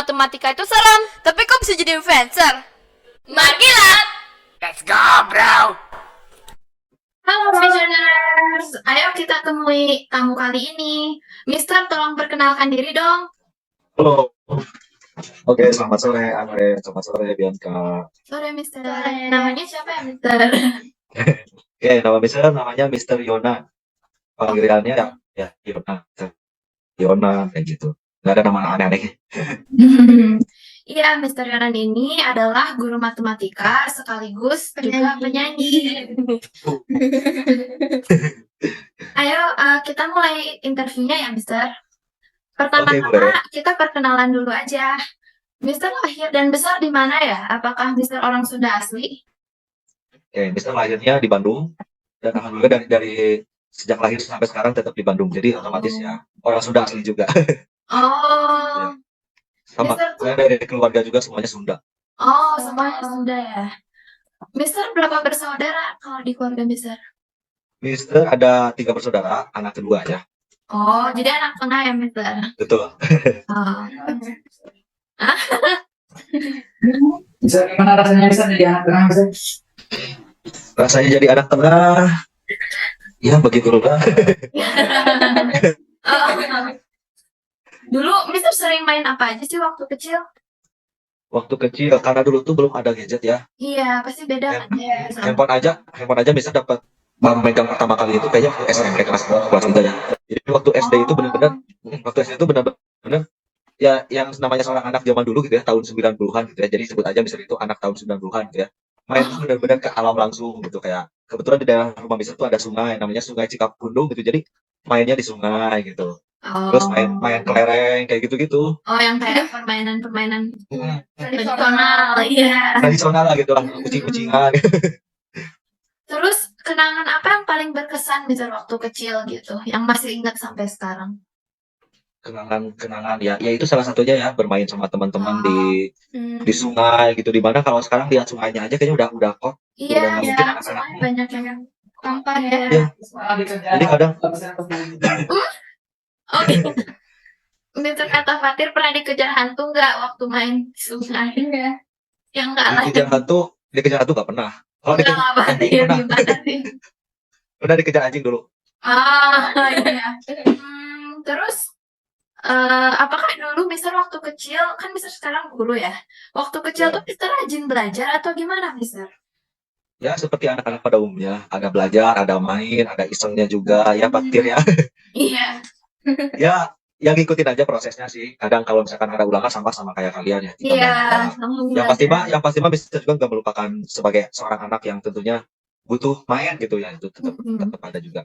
matematika itu serem. Tapi kok bisa jadi influencer? Markilat! Let's go, bro. Halo Visioners, ayo kita temui tamu kali ini. Mister, tolong perkenalkan diri dong. Halo. Oke, selamat sore Andre, selamat sore Bianca. Sore Mister. Namanya siapa ya Mister? Oke, namanya Mister Yona. Panggilannya ya Yona. Yona kayak gitu. Nggak ada nama aneh-aneh. Iya, Mister Yonan ini adalah guru matematika sekaligus juga penyanyi. Ayo, kita mulai interviewnya ya Mister. Pertama-tama boleh. kita perkenalan dulu aja. Mister lahir dan besar di mana ya? Apakah Mister orang Sunda asli? Oke, Mister lahirnya di Bandung dan alhamdulillah dari sejak lahir sampai sekarang tetap di Bandung. Jadi otomatis ya orang Sunda asli juga. Oh, Sama. Mister tuh, Saya dari keluarga juga semuanya Sunda. oh semuanya Sunda ya. Mister berapa bersaudara kalau di keluarga Mister? Mister ada 3 bersaudara, anak kedua ya. Oh, jadi anak tengah ya Mister? Betul. Oh. Bisa gimana rasanya bisa jadi anak tengah bisa? Rasanya jadi anak tengah. Ya begitulah. Oh. Dulu Mister sering main apa aja sih waktu kecil? Waktu kecil karena dulu tuh belum ada gadget ya. Iya, pasti beda kan ya. Handphone aja bisa dapat megang pertama kali itu kayaknya waktu SMP kelas 2 kelas 3 ya. Jadi waktu SD itu benar-benar waktu SD itu benar-benar ya yang namanya seorang anak zaman dulu gitu ya, tahun 90-an gitu ya. Jadi sebut aja misalnya itu anak tahun 90-an gitu ya. Main tuh benar-benar ke alam langsung gitu, kayak kebetulan di daerah rumah Mister tuh ada sungai namanya Sungai Cikapundung gitu. Jadi mainnya di sungai gitu. Terus main kelereng kayak gitu-gitu. Oh, yang kayak permainan-permainan tradisional, iya. Tradisional lah gitu lah, kucing-kucingan. Terus kenangan apa yang paling berkesan Mister waktu kecil gitu, yang masih ingat sampai sekarang? Kenangan ya itu salah satunya ya, bermain sama teman-teman di Hmm. sungai gitu, dimana kalau sekarang lihat sungainya aja kayaknya udah kok Iya, udah nggak mungkin sekarang anak-anak. semuanya banyak yang sampah ya. Iya. Jadi kadang Oh, gitu. Mister kata Fatir pernah dikejar hantu nggak waktu main di sungai? Yang nggak lah. dikejar hantu nggak pernah. Kalau Nggak dikejar apa anjing ya, pernah, gimana sih? dikejar anjing dulu. Ah, iya. Terus apakah dulu Mister waktu kecil, kan Mister sekarang guru ya, waktu kecil Ya. tuh Mister rajin belajar atau gimana Mister? Ya seperti anak-anak pada umumnya, ada belajar, ada main, ada isengnya juga ya Fatir ya. Iya. Ya yang ngikutin aja prosesnya sih. Kadang kalau misalkan ada ulangan sama kayak kalian ya, kita Iya, belajar. sama Yang pasti mah Mister juga nggak melupakan sebagai seorang anak yang tentunya butuh main gitu ya, itu tetap ada juga.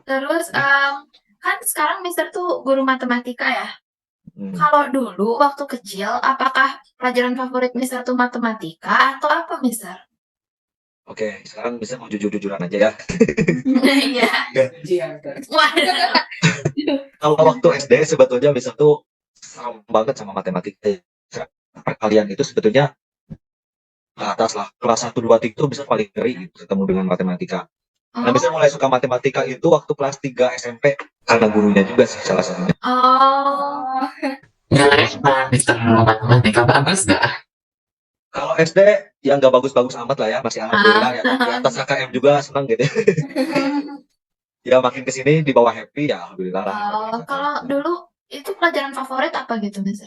Terus kan sekarang Mister tuh guru matematika ya. Hmm. Kalau dulu waktu kecil, apakah pelajaran favorit Mister tuh matematika atau apa Mister? Oke, sekarang bisa mau jujur-jujuran aja ya. Iya. Wah. Kalau waktu SD sebetulnya Mister tuh serem banget sama matematika. Kalian itu sebetulnya ke atas lah, kelas 1, 2, 3 itu bisa paling ngeri gitu, ketemu dengan matematika. Nah, Mister mulai suka matematika itu waktu kelas 3 SMP karena gurunya juga sih salah satunya. Oh. Mister matematika bagus dah. Kalau SD ya nggak bagus-bagus amat lah ya, masih alhamdulillah ya. Di atas KKM juga senang gitu. Ya makin kesini di bawah happy ya alhamdulillah lah. Kalau dulu itu pelajaran favorit apa gitu Mister?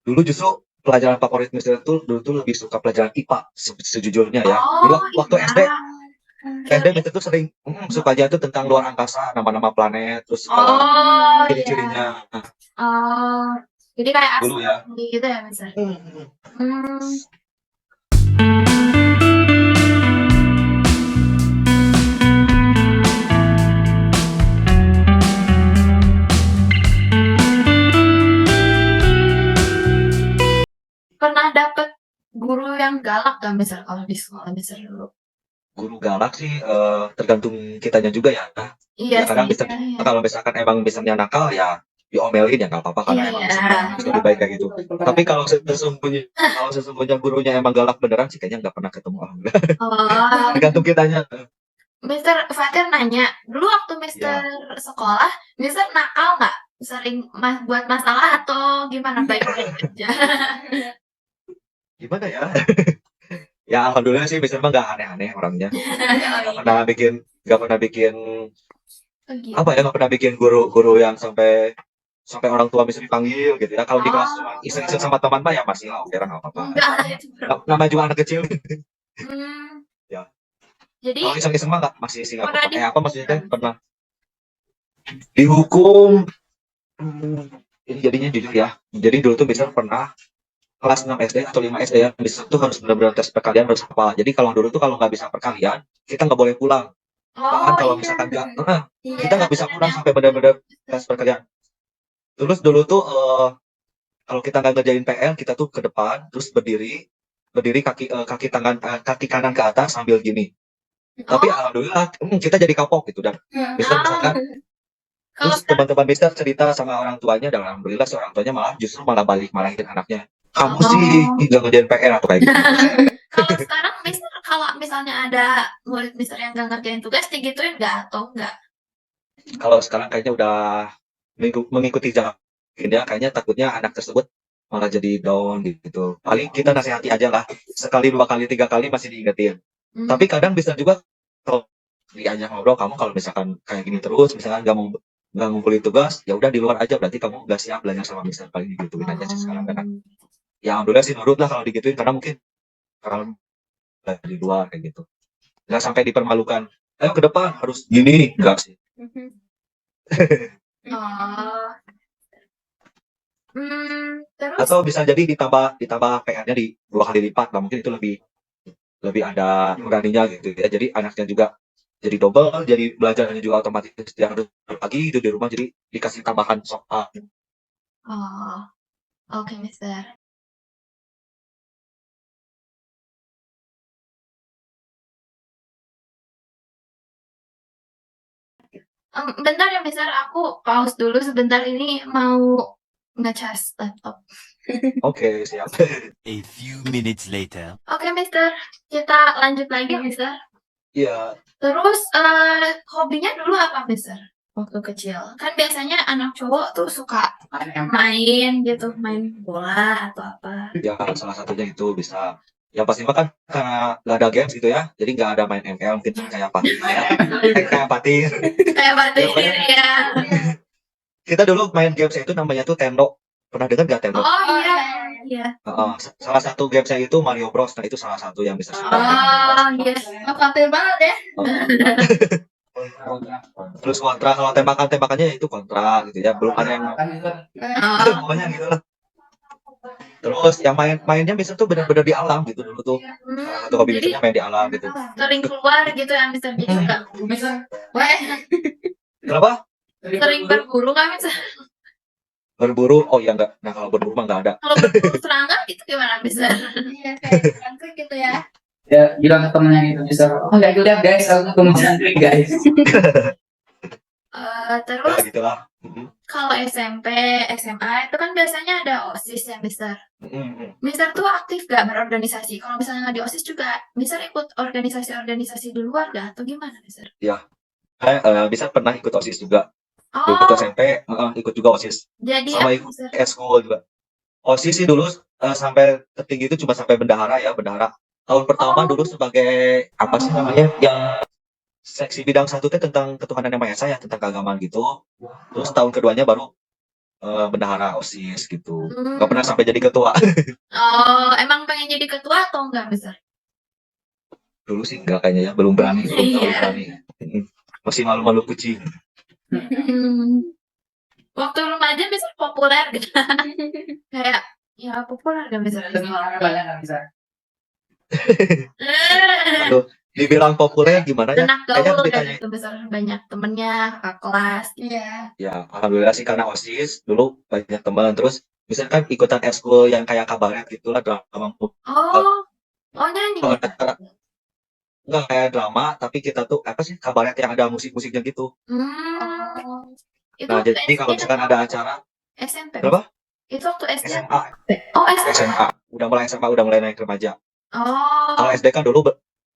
Dulu justru pelajaran favorit Mister dulu tuh lebih suka pelajaran IPA sejujurnya ya. Dulu waktu iya. SD Mister tuh sering sukanya itu tentang luar angkasa, nama-nama planet, terus Oh, iya. ciri-cirinya. Oh, jadi kayak Dulu ya. astronomi gitu ya Mister? Hmm. Pernah dapet guru yang galak gak Mister kalau di sekolah Mister dulu? Guru galak sih tergantung kitanya juga ya. Iya Ya kadang sih. Mister kalau misalkan emang misalnya nakal ya diomelin ya nggak apa-apa karena emang Mister lebih baik kayak gitu. Tapi kalau sesungguhnya gurunya emang galak beneran sih kayaknya nggak pernah ketemu. Alhamdulillah. Oh, Tergantung kitanya. Mister Fatir nanya, dulu waktu Mister sekolah, Mister nakal nggak? sering buat masalah atau gimana baik-baik aja? Gimana ya? Ya alhamdulillah sih Mister mah nggak aneh-aneh orangnya. Nggak pernah bikin Oh, gitu. apa ya, nggak pernah bikin guru-guru yang sampai sampai orang tua Mister dipanggil gitu ya. Kalau di kelas cuma Oh, iseng-iseng sama teman mah ya masih lah, oke lah, nggak apa-apa. enggak lah itu Namanya juga anak kecil. Hmm, Ya. jadi Kalau iseng-iseng mah nggak, masih sih nggak pernah apa-apa. Apa maksudnya teh? dihukum? Pernah dihukum. Ini jadinya jujur ya. Jadi dulu tuh Mister pernah kelas 6 SD atau 5 SD ya, Mister tuh harus benar-benar tes perkalian harus hafal. Jadi kalau dulu tuh kalau nggak bisa perkalian, kita nggak boleh pulang. Bahkan Oh kalau iya, misalkan nggak, iya. kita nggak bisa pulang Yang sampai benar-benar tes perkalian. Terus dulu tuh kalau kita nggak ngerjain PR, kita tuh ke depan, terus berdiri, berdiri kaki kanan ke atas sambil gini. Tapi oh, alhamdulillah kita jadi kapok gitu dan Mister ah, misalkan, kalau terus teman-teman Mister cerita sama orang tuanya dan alhamdulillah si orang tuanya malah justru malah marahin anaknya. Kamu sih oh, nggak ngerjain PR atau kayak gitu. kalau sekarang Mister kalau misalnya ada murid Mister yang nggak ngerjain tugas digituin nggak atau nggak? Kalau sekarang kayaknya udah mengikuti zaman ya, kayaknya takutnya anak tersebut malah jadi down gitu. Paling kita nasihati aja lah. Sekali, 2 kali, 3 kali masih diingetin. Hmm. Tapi kadang bisa juga kalau diajak ngobrol, kamu kalau misalkan kayak gini terus, misalkan nggak ngumpulin tugas, ya udah di luar aja. Berarti kamu nggak siap belajar sama mister, paling digituin aja sih sekarang. Karena ya alhamdulillah sih nurut lah kalau digituin, karena mungkin kalau di luar kayak gitu. Nggak sampai dipermalukan. Ayo ke depan harus gini, enggak sih. Oh, terus Atau bisa jadi ditambah PR-nya di 2 kali lipat lah, mungkin itu lebih lebih ada beraninya gitu ya. Jadi anaknya juga jadi double, jadi belajarnya juga otomatis dia harus lagi itu di rumah, jadi dikasih tambahan soal. oh, oke Mister. Bentar ya Mister, aku pause dulu sebentar ini mau ngecas laptop. Oke, siap. A few minutes later. Oke Mister, kita lanjut lagi Mister. Iya, Terus hobinya dulu apa Mister? Waktu kecil. Kan biasanya anak cowok tuh suka main gitu, main bola atau apa. ya salah satunya itu bisa. Yang pasti mah kan karena nggak ada games gitu ya, jadi nggak ada main ML, mungkin kayak patir ya. Kayak patir. Kayak batin ya. Kita dulu main gamesnya itu namanya tuh Tendo. Pernah dengar nggak Tendo? Oh iya, iya. Salah satu gamesnya itu Mario Bros. Nah itu salah satu yang bisa suka. Oh iya. Ngepatil banget ya. Terus kontra, kalau tembakannya itu kontra gitu ya, belum ada yang Oh, pokoknya gitu lah. Terus yang mainnya bisa tuh benar-benar di alam gitu dulu tuh. Salah satu hobi jadi misalnya main di alam gitu. sering keluar gitu ya Mister juga. Weh, Kenapa? sering berburu nggak Mister? Berburu? Oh ya enggak. Nah kalau berburu mah enggak ada. Kalau berburu serangga gitu gimana Mister? Iya, kayak jangkrik gitu ya. Ya bilang ke temennya gitu bisa, oh nggak lihat guys, aku ketemu jangkrik guys. Ya Terus gitulah. kalau SMP, SMA itu kan biasanya ada OSIS ya Mister. Mister tuh aktif gak berorganisasi? Kalau misalnya nggak di OSIS juga, Mister ikut organisasi-organisasi di luar gak? Atau gimana Mister? Saya bisa pernah ikut OSIS juga. Dulu Oh, SMP ikut juga OSIS. jadi Sama apa ikut Mister? eskul juga. OSIS sih dulu sampai tertinggi itu cuma sampai bendahara ya, bendahara. Tahun pertama dulu sebagai apa sih namanya, yang seksi bidang 1 teh tentang ketuhanan yang maha esa ya, tentang keagamaan gitu. Terus tahun keduanya baru bendahara OSIS gitu. Nggak pernah sampai jadi ketua. Oh, emang pengen jadi ketua atau enggak Mister? Dulu sih enggak kayaknya ya, belum berani, belum terlalu Iya. berani. Masih malu-malu kucing. Waktu remaja Mister populer gitu. Kayak ya populer gak Mister? Banyak nggak bisa. Aduh, dibilang populer gimana ya? Anak Kayaknya gaul ditanya. kayak gitu Mister, banyak temennya, kakak kelas. Iya. Ya, alhamdulillah sih karena OSIS dulu banyak teman. Terus misalkan ikutan eskul yang kayak kabaret gitulah, drama. Oh, oh nyanyi. Enggak kayak drama, tapi kita tuh apa sih, kabaret yang ada musik-musiknya gitu. Hmm, itu Nah, waktu jadi kalau SD misalkan atau ada acara SMP? Berapa? Itu waktu SD. SMA, Oh SMP. SMA, udah mulai SMA, udah mulai naik remaja. Kalau Oh, SD kan dulu,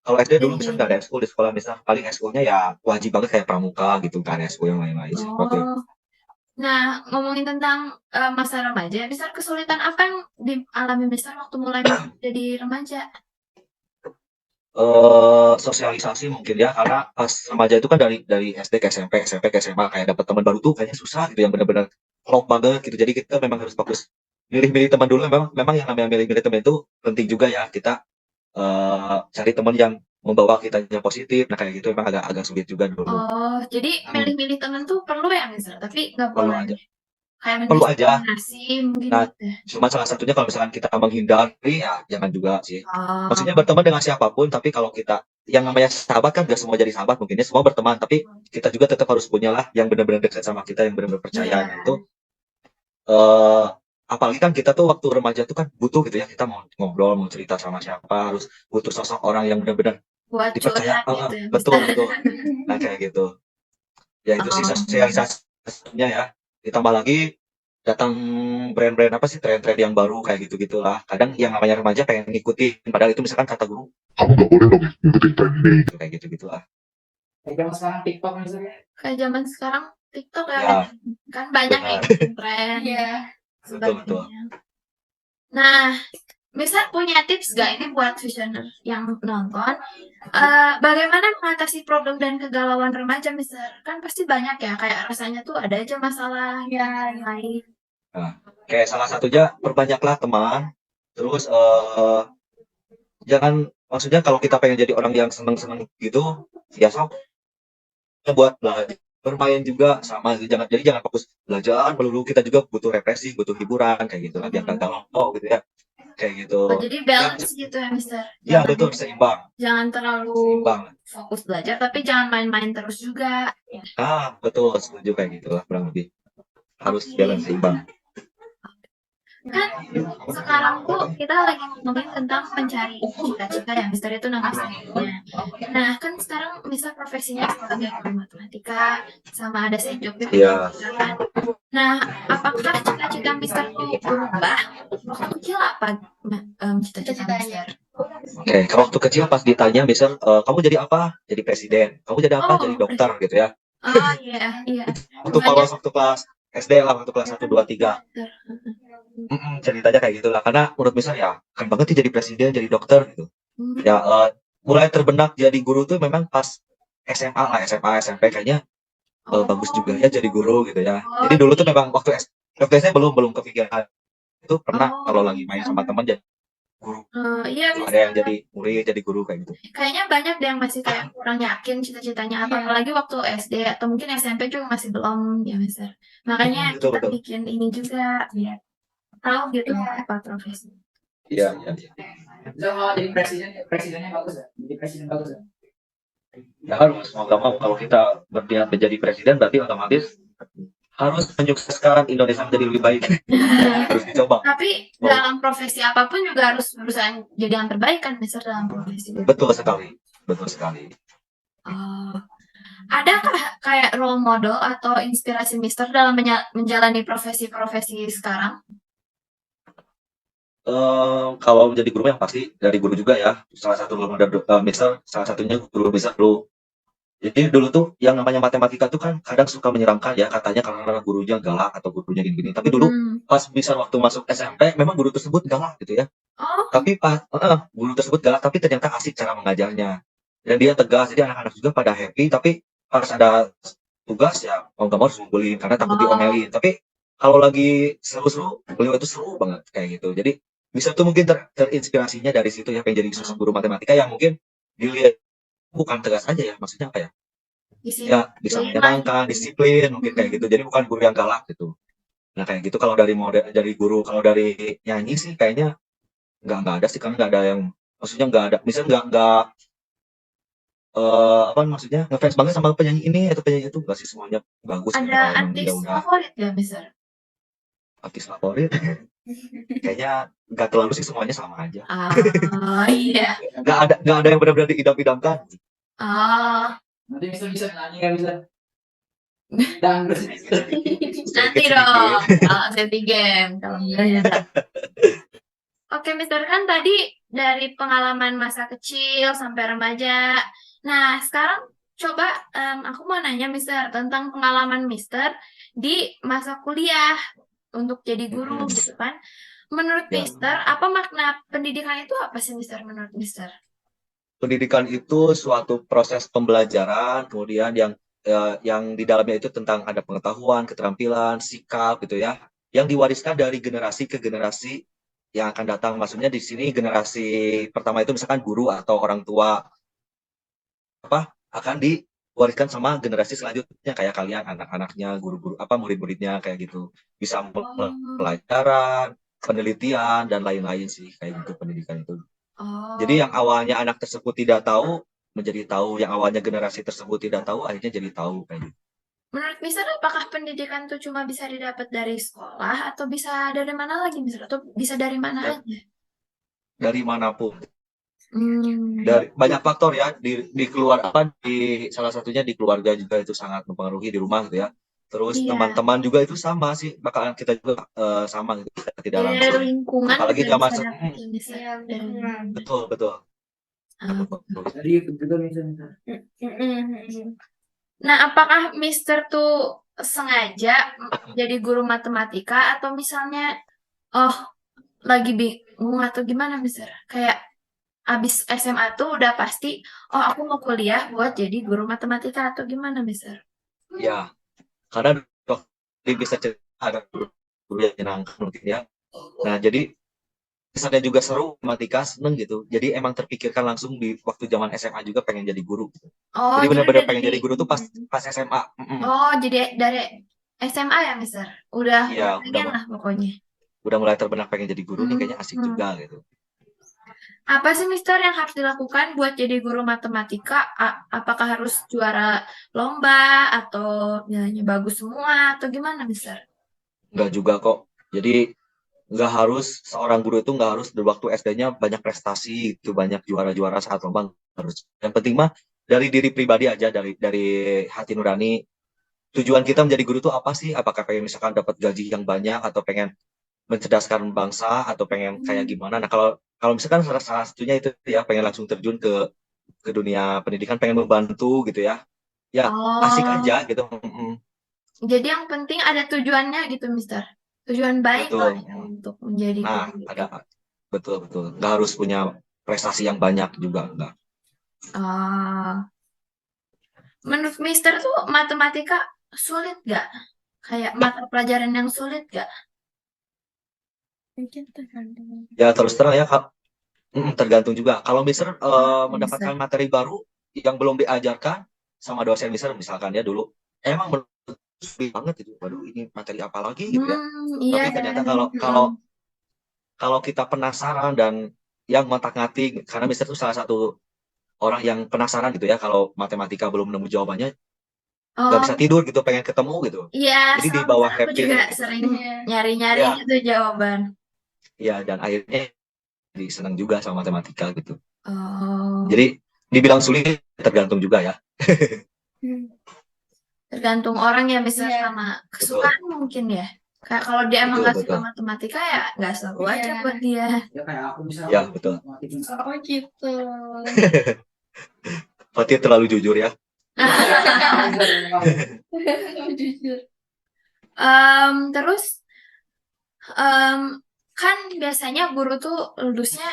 kalau SD dulu Iya. misalnya nggak ada eskul di sekolah, misal paling eskulnya ya wajib banget kayak pramuka gitu, nggak ada eskul yang lain-lain sih. Waktu itu. oh. Nah, ngomongin tentang masa remaja, Mister kesulitan apa yang dialami Mister waktu mulai jadi remaja? Sosialisasi mungkin ya, karena pas remaja itu kan dari SD ke SMP, SMP ke SMA kayak dapat teman baru tuh kayaknya susah gitu, yang benar-benar klop banget gitu. Jadi kita memang harus fokus milih-milih teman dulu. Memang memang yang namanya milih-milih teman itu penting juga ya. Kita cari teman yang membawa kita yang positif. Nah kayak gitu memang agak agak sulit juga dulu. Oh, jadi milih-milih teman tuh perlu ya Mister, tapi nggak Perlu boleh aja, kayak perlu aja. mendiskriminasi mungkin Nah, gitu ya. cuma salah satunya kalau misalkan kita menghindari ya jangan juga sih. Maksudnya Oh, berteman dengan siapapun, tapi kalau kita yang namanya sahabat kan gak semua jadi sahabat, mungkinnya semua berteman, tapi kita juga tetap harus punyalah yang benar-benar dekat sama kita, yang benar-benar percaya. iya. Nah, itu eh apalagi kan kita tuh waktu remaja tuh kan butuh gitu ya, kita mau ngobrol, mau cerita sama siapa, harus butuh sosok orang yang benar-benar Buat dipercaya. curhat gitu ya, Betul, Mister. betul. Nah, kayak gitu. Ya itu sih Oh, sosialisasinya ya. Ditambah lagi datang brand-brand apa sih, tren-tren yang baru kayak gitu-gitulah. Kadang yang namanya remaja pengen ngikutin, padahal itu misalkan kata guru, kamu nggak boleh dong ngikutin tren ini. Kayak gitu-gitulah. Kayak zaman sekarang TikTok misalnya. kayak zaman sekarang TikTok ya, Ya, kan banyak benar. yang ikutin tren Iya. Betul. sebagainya. Nah, Mister punya tips gak ini buat visioner yang nonton? Bagaimana mengatasi problem dan kegalauan remaja, Mister? Kan pasti banyak ya, kayak rasanya tuh ada aja masalah Iya. yang lain. Nah, kayak salah satunya perbanyaklah teman. Terus jangan, maksudnya kalau kita pengen jadi orang yang seneng-seneng gitu, ya sok buat belajar, bermain juga sama. Jadi jangan fokus belajar melulu, kita juga butuh represi, butuh hiburan kayak gitu lah, biar nggak galau gitu ya, kayak gitu. Oh, jadi balance gitu ya, Mister. Ya betul, seimbang, Jangan terlalu seimbang. fokus belajar, tapi jangan main-main terus juga. Ya. Betul, setuju kayak gitu lah kurang lebih. Harus Oke. balance, seimbang. Kan sekarang tuh kita lagi ngomongin tentang mencari cita-cita ya, Mister itu nama sayangnya. Nah, kan sekarang Mister profesinya sebagai guru matematika, sama ada side job Iya. kan. Nah, apakah cita-cita Mister tuh berubah? Waktu kecil apa cita-cita Cita-citanya. Mister? Oke, kalau waktu kecil pas ditanya misal, kamu jadi apa? Jadi presiden. Kamu jadi apa? Jadi dokter gitu ya. Oh iya. Waktu kelas SD lah, waktu kelas 1, 2, 3. Ceritanya kayak gitulah. Karena menurut misal ya, keren banget sih jadi presiden, jadi dokter gitu. Hmm. Ya, mulai terbenak jadi guru tuh memang pas SMA lah, SMA, SMP kayaknya bagus juga ya jadi guru gitu ya. Jadi dulu tuh memang waktu SD belum kepikiran. Itu pernah kalau lagi main sama teman jadi guru. Iya, Ada Mister. yang jadi murid, jadi guru kayak gitu. Kayaknya banyak deh yang masih kayak kurang yakin cita-citanya apa, apalagi waktu SD atau mungkin SMP juga masih belum ya, Mister. Makanya Betul, kita betul. bikin ini juga biar tahu gitu apa profesi. Iya. So, kalau jadi presidennya bagus ya? Jadi presiden bagus ya? Ya harus, mau nggak mau kalau kita berniat menjadi presiden berarti otomatis harus menyukseskan Indonesia menjadi lebih baik. Harus dicoba. Tapi dalam profesi apapun juga harus berusaha jadi yang terbaik kan, Mister, dalam profesi. Betul sekali. Adakah kayak role model atau inspirasi Mister dalam menjalani profesi-profesi sekarang? Kalau menjadi guru yang pasti dari guru juga ya. Salah satu role model misal salah satunya guru misal dulu. Jadi dulu tuh yang namanya matematika tuh kan kadang suka menyeramkan ya, katanya karena gurunya galak atau gurunya gini-gini. Tapi dulu pas misal waktu masuk SMP memang guru tersebut galak gitu ya. Tapi pas guru tersebut galak tapi ternyata asik cara mengajarnya. Dan dia tegas, jadi anak-anak juga pada happy. Tapi pas ada tugas ya mau nggak mau harus ngumpulin karena takut diomelin. Tapi kalau lagi seru-seru, beliau itu seru banget kayak gitu. Jadi bisa tuh mungkin terinspirasinya dari situ ya, pengen jadi sosok guru matematika yang mungkin dilihat bukan tegas aja ya, maksudnya apa ya? Ya bisa menyenangkan, disiplin mungkin kayak gitu. Jadi bukan guru yang galak gitu. Nah kayak gitu kalau dari guru, kalau dari nyanyi sih kayaknya nggak ada sih, karena nggak ada yang, maksudnya nggak ada, misalnya nggak apa maksudnya ngefans banget sama penyanyi ini atau penyanyi itu, nggak sih, semuanya bagus. Ada artis favorit ya, Mister? Artis favorit kayaknya nggak terlalu sih, semuanya sama aja. Iya. Nggak ada yang benar-benar diidam-idamkan. Nanti bisa nyanyi kan bisa. Dangdut. Nanti dong, kalau safety game, kalau enggak ya. Oke, Mister, kan tadi dari pengalaman masa kecil sampai remaja. Nah, sekarang coba aku mau nanya Mister tentang pengalaman Mister di masa kuliah untuk jadi guru gitu kan. Menurut Ya. Mister, apa makna pendidikan itu apa sih Mister menurut Mister? Pendidikan itu suatu proses pembelajaran, kemudian yang di dalamnya itu tentang ada pengetahuan, keterampilan, sikap gitu ya, yang diwariskan dari generasi ke generasi yang akan datang. Maksudnya di sini generasi pertama itu misalkan guru atau orang tua akan diwariskan sama generasi selanjutnya kayak kalian anak-anaknya, guru-guru murid-muridnya kayak gitu. Bisa pelajaran, penelitian dan lain-lain sih kayak gitu pendidikan itu. Oh, Jadi yang awalnya anak tersebut tidak tahu menjadi tahu, yang awalnya generasi tersebut tidak tahu akhirnya jadi tahu kayak gitu. menurut Mister apakah pendidikan itu cuma bisa didapat dari sekolah atau bisa dari mana lagi Mister? Atau bisa dari mana Ya. aja? Dari manapun, Hmm. dari banyak faktor ya di salah satunya di keluarga juga itu sangat mempengaruhi di rumah gitu ya. Terus Iya. teman-teman juga itu sama sih, bakalan kita juga sama gitu kita tidak Dari langsung. lingkungan Apalagi juga zaman bisa se- dapet ya, Mister. Iya, Dari benar. betul betul. Dari YouTube juga misalnya. Nah, apakah Mister tuh sengaja jadi guru matematika atau misalnya lagi bingung atau gimana Mister? Kayak abis SMA tuh udah pasti aku mau kuliah buat jadi guru matematika atau gimana Mister? Ya, karena bisa cerita ada guru yang menyenangkan mungkin ya. Nah, jadi kesannya juga seru, matematika seneng gitu. Jadi emang terpikirkan langsung di waktu zaman SMA juga pengen jadi guru. Gitu. Oh, Jadi jadi benar-benar udah pengen dari jadi guru tuh pas SMA. jadi dari SMA ya Mister? Udah Iya, pengen lah pokoknya. udah mulai terbenak pengen jadi guru nih kayaknya asik juga gitu. Apa sih Mister yang harus dilakukan buat jadi guru matematika? Apakah harus juara lomba atau nilainya bagus semua atau gimana Mister? Enggak juga kok. Jadi nggak harus seorang guru itu nggak harus dari waktu SD-nya banyak prestasi itu banyak juara-juara saat lomba nggak harus. Yang penting mah dari diri pribadi aja dari hati nurani. Tujuan kita menjadi guru itu apa sih? Apakah pengen misalkan dapat gaji yang banyak atau pengen mencerdaskan bangsa atau pengen kayak gimana? Nah kalau misalkan salah satunya itu ya pengen langsung terjun ke dunia pendidikan, pengen membantu gitu ya, ya asik aja gitu. Jadi yang penting ada tujuannya gitu Mister. Tujuan baik Betul. lah ya untuk menjadi Nah guru. betul nggak harus punya prestasi yang banyak juga enggak. Menurut Mister tuh matematika sulit gak? Kayak mata pelajaran yang sulit gak? Mungkin tergantung. Ya terus terang ya Kak. Tergantung juga. Kalau Mister Mister. mendapatkan materi baru yang belum diajarkan sama dosen Mister misalkan ya dulu, emang sulit banget itu. Waduh ini materi apa lagi gitu ya. Iya. Tapi ternyata kalau kita penasaran dan yang ngotak-ngatik, karena Mister itu salah satu orang yang penasaran gitu ya, kalau matematika belum nemu jawabannya, nggak bisa tidur gitu, pengen ketemu gitu. Iya, Jadi di sama bawah aku happy juga gitu. sering nyari-nyari Ya. gitu jawaban. Ya, dan akhirnya jadi senang juga sama matematika gitu. Oh, Jadi dibilang sulit tergantung juga ya. tergantung orang ya bisa Iya. sama kesukaan mungkin ya. Kayak kalau dia emang Betul, gak suka betul. matematika ya gak seru aja Iya. buat dia. Ya kayak aku misalnya. Ya, betul. Oh gitu. Fatih terlalu jujur ya. Jujur. Terus kan biasanya guru tuh lulusnya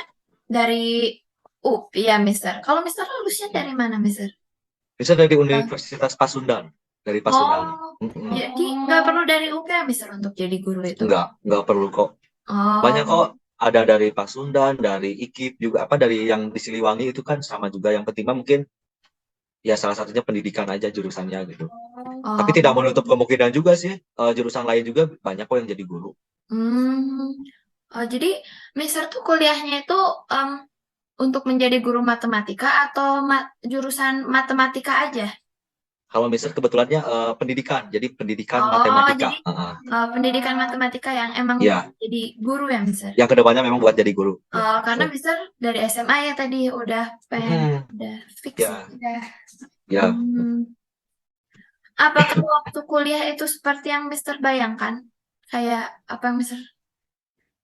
dari UPI ya Mister. Kalau Mister lulusnya dari mana Mister? Bisa dari Universitas Pasundan, dari Pasundan. Jadi nggak perlu dari UPI ya Mister untuk jadi guru itu? Nggak perlu kok. Oh, Banyak kok, ada dari Pasundan, dari IKIP juga, dari yang di Siliwangi itu kan sama juga. Yang penting mah mungkin ya salah satunya pendidikan aja jurusannya gitu. Tapi tidak menutup kemungkinan juga sih, jurusan lain juga banyak kok yang jadi guru. Jadi Mister tuh kuliahnya itu untuk menjadi guru matematika atau jurusan matematika aja? Kalau Mister kebetulannya pendidikan, jadi pendidikan matematika. Jadi pendidikan matematika yang emang Iya. jadi guru ya Mister? Yang kedepannya memang buat jadi guru. Karena Mister dari SMA ya tadi udah pengen, udah fix. Ya. Apakah waktu kuliah itu seperti yang Mister bayangkan? Kayak apa yang Mister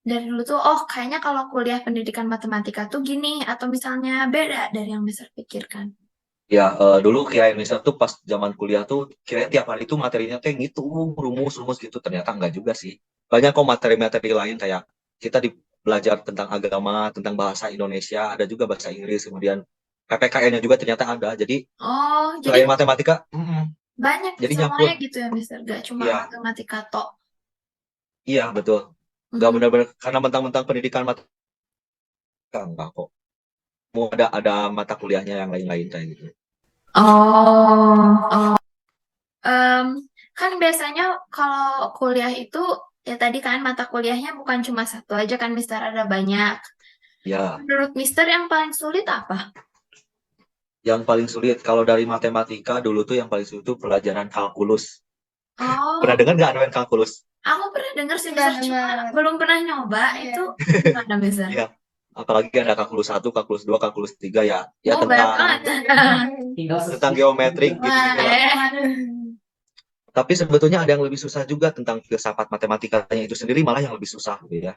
dari dulu tuh, kayaknya kalau kuliah pendidikan matematika tuh gini, atau misalnya beda dari yang Mister pikirkan? Ya, dulu kirain misal tuh pas zaman kuliah tuh kirain tiap hari tuh materinya tuh yang gitu, rumus-rumus gitu. Ternyata enggak juga sih. Banyak kok materi-materi lain kayak kita belajar tentang agama, tentang bahasa Indonesia, ada juga bahasa Inggris, kemudian PPKN-nya juga ternyata ada. Jadi Oh, selain jadi matematika, banyak jadi semuanya nyampur. gitu ya, Mister. Gak cuma Iya, matematika tok. iya betul. Enggak Hmm. benar-benar karena mentang-mentang pendidikan matematika enggak kok. Mau ada mata kuliahnya yang lain-lain kayak gitu. Oh. Em, kan biasanya kalau kuliah itu ya tadi kan mata kuliahnya bukan cuma satu aja kan, Mister, ada banyak. Ya, Menurut Mister yang paling sulit apa? yang paling sulit kalau dari matematika dulu tuh yang paling sulit tuh pelajaran kalkulus. Pernah Oh, dengar nggak adanya kalkulus? aku pernah dengar sih, Pernah Mister, cuma dengar. belum pernah nyoba. Iya. Itu gimana, Mister? Iya. Apalagi ada kalkulus 1, kalkulus 2, kalkulus 3 ya. Ya Oh, banyak tentang banget. tentang geometrik Wah, gitu-gitulah. Tapi sebetulnya ada yang lebih susah juga tentang filsafat matematikanya itu sendiri malah yang lebih susah gitu ya. Ya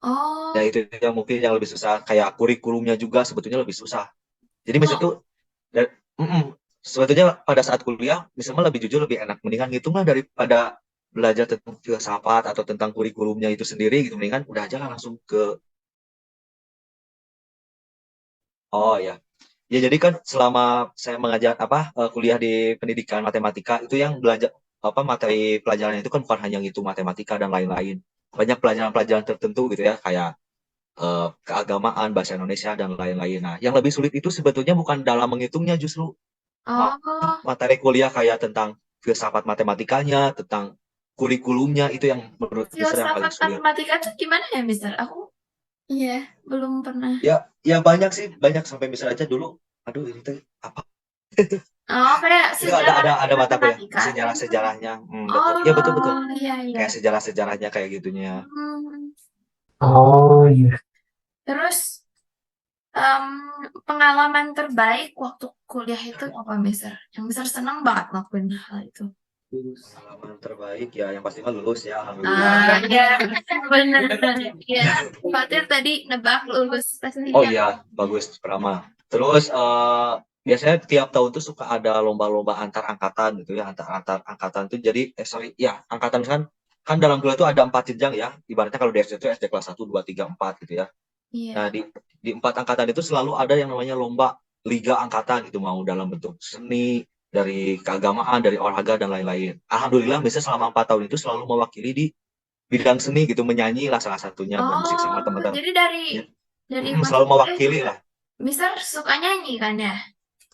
Oh, itu yang mungkin yang lebih susah kayak kurikulumnya juga sebetulnya lebih susah. Jadi misalnya oh, tuh dan, sebetulnya pada saat kuliah misalnya lebih jujur lebih enak mendingan gitu mah daripada belajar tentang filsafat atau tentang kurikulumnya itu sendiri gitu mendingan udah aja lah langsung ke oh ya. Ya jadi kan selama saya mengajar kuliah di pendidikan matematika itu yang belajar materi pelajarannya itu kan bukan hanya itu matematika dan lain-lain. Banyak pelajaran-pelajaran tertentu gitu ya kayak keagamaan, bahasa Indonesia dan lain-lain. Nah, yang lebih sulit itu sebetulnya bukan dalam menghitungnya justru oh, materi kuliah kayak tentang filsafat matematikanya, tentang kurikulumnya itu yang menurut Mister yang paling filsafat sulit. matematika itu gimana ya, Mister? Aku Iya. belum pernah. Ya, ya banyak sih, banyak sampai misal aja dulu. Aduh, ini tuh apa? Oh, kayak Ya sejarah ada mata kuliah matematika. sejarah-sejarahnya. Betul. Oh, Ya betul betul. iya, iya. Kayak sejarah-sejarahnya kayak gitunya. Hmm. Oh iya. Terus em, pengalaman terbaik waktu kuliah itu apa, Mister? Yang Mister senang banget ngelakuin hal itu. Pengalaman terbaik ya yang pasti mah lulus ya, alhamdulillah. Iya, benar. Iya, Fatir tadi nebak lulus Oh pastinya. iya, bagus Prama. Terus biasanya tiap tahun tuh suka ada lomba-lomba antar angkatan gitu ya, antar antar angkatan tuh jadi sorry ya angkatan kan dalam kuliah itu ada 4 jenjang ya. Ibaratnya kalau di SD itu SD kelas 1, 2, 3, 4 gitu ya. Nah, Iya. di 4 angkatan itu selalu ada yang namanya lomba liga angkatan gitu mau dalam bentuk seni, dari keagamaan, dari olahraga dan lain-lain. Alhamdulillah bisa selama 4 tahun itu selalu mewakili di bidang seni gitu, menyanyi lah salah satunya, bermusik sama Oh, teman-teman. jadi Ya, dari selalu masuk kuliah mewakili juga lah. Mister suka nyanyi kan ya?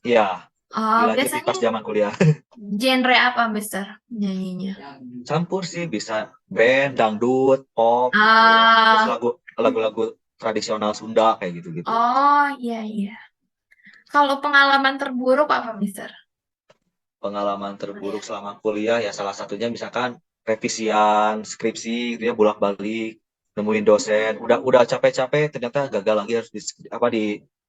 Iya, Oh, dilatih biasanya pas zaman kuliah. genre apa, Mister, nyanyinya? Campur sih, bisa band, dangdut, pop gitu. Terus Ah, lagu-lagu tradisional Sunda kayak gitu-gitu. oh, iya, iya. Kalau pengalaman terburuk apa, Mister? Pengalaman terburuk selama kuliah ya salah satunya misalkan revisian skripsi gitu ya bolak-balik nemuin dosen udah capek-capek ternyata gagal lagi harus di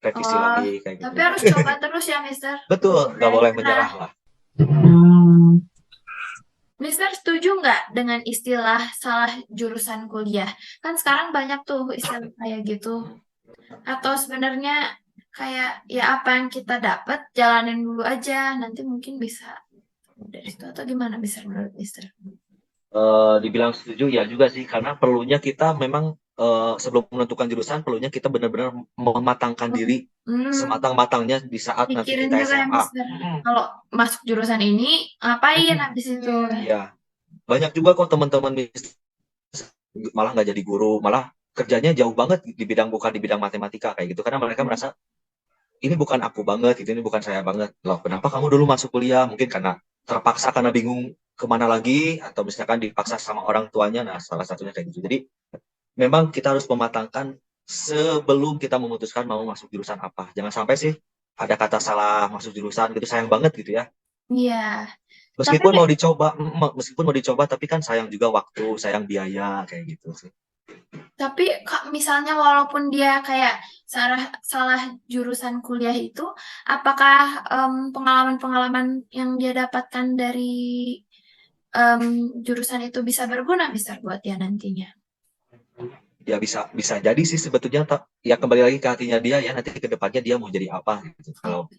revisi Oh, lagi kayak gitu. tapi harus coba terus ya, Mister. Betul, nggak boleh Nah, menyerah lah. Hmm. Mister setuju nggak dengan istilah salah jurusan kuliah? Kan sekarang banyak tuh istilah kayak gitu. Atau sebenarnya kayak ya apa yang kita dapat jalanin dulu aja, nanti mungkin bisa dari situ atau gimana, Mister, menurut Mister? Dibilang setuju ya juga sih karena perlunya kita memang sebelum menentukan jurusan perlunya kita benar-benar mematangkan diri Hmm, sematang-matangnya di saat nanti pikirin kita juga ya, SMA. Mister. Kalau masuk jurusan ini, ngapain Mm-mm. habis itu? Iya, banyak juga kok teman-teman malah nggak jadi guru, malah kerjanya jauh banget di bidang bukan di bidang matematika kayak gitu karena mereka merasa ini bukan aku banget, gitu, ini bukan saya banget. Loh, kenapa kamu dulu masuk kuliah? Mungkin karena terpaksa karena bingung kemana lagi atau misalkan dipaksa sama orang tuanya. Nah, salah satunya kayak gitu. Jadi memang kita harus mematangkan sebelum kita memutuskan mau masuk jurusan apa. Jangan sampai sih ada kata salah masuk jurusan gitu sayang banget gitu ya. Iya, tapi Meskipun mau dicoba tapi kan sayang juga waktu, sayang biaya kayak gitu sih. Tapi Kak, misalnya walaupun dia kayak salah salah jurusan kuliah itu, apakah pengalaman-pengalaman yang dia dapatkan dari em, jurusan itu bisa berguna, bisa buat dia nantinya? Ya bisa bisa jadi sih sebetulnya ya kembali lagi ke hatinya dia ya nanti ke depannya dia mau jadi apa gitu. Kalau Oke.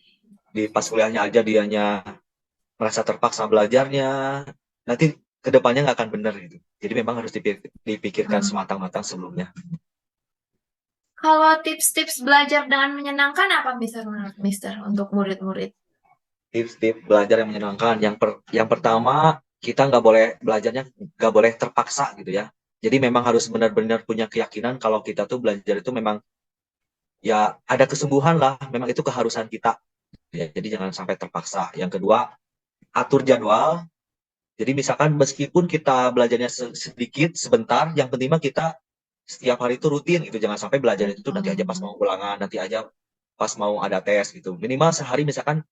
di pas kuliahnya aja dianya merasa terpaksa belajarnya, nanti kedepannya nggak akan benar gitu. Jadi memang harus dipikirkan sematang-matang sebelumnya. Kalau tips-tips belajar dengan menyenangkan apa Mister menurut Mister untuk murid-murid? Tips-tips belajar yang menyenangkan. Yang pertama, kita nggak boleh terpaksa gitu ya. Jadi memang harus benar-benar punya keyakinan kalau kita tuh belajar itu memang ya ada kesungguhan lah. Memang itu keharusan kita. Ya, jadi jangan sampai terpaksa. Yang kedua, atur jadwal. Jadi misalkan meskipun kita belajarnya sedikit, sebentar, yang penting mah kita setiap hari itu rutin gitu. Jangan sampai belajar itu nanti aja pas mau ulangan, nanti aja pas mau ada tes gitu. Minimal sehari misalkan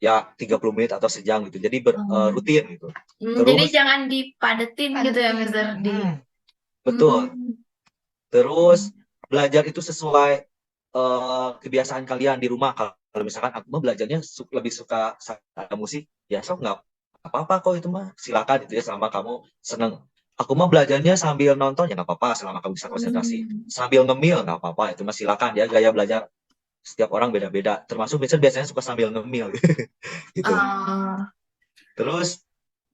ya 30 menit atau sejam gitu. Jadi rutin gitu. Jadi jangan dipadetin gitu ya Mister. Betul. Terus belajar itu sesuai kebiasaan kalian di rumah. Kalau misalkan aku mah belajarnya lebih suka ada musik, ya sok nggak apa-apa kok itu mah. Silakan gitu ya selama kamu seneng. Aku mah belajarnya sambil nonton ya nggak apa-apa selama kamu bisa konsentrasi. Sambil ngemil nggak apa-apa, itu mah silakan ya, gaya belajar setiap orang beda-beda. Termasuk Vincent biasanya suka sambil ngemil gitu. Terus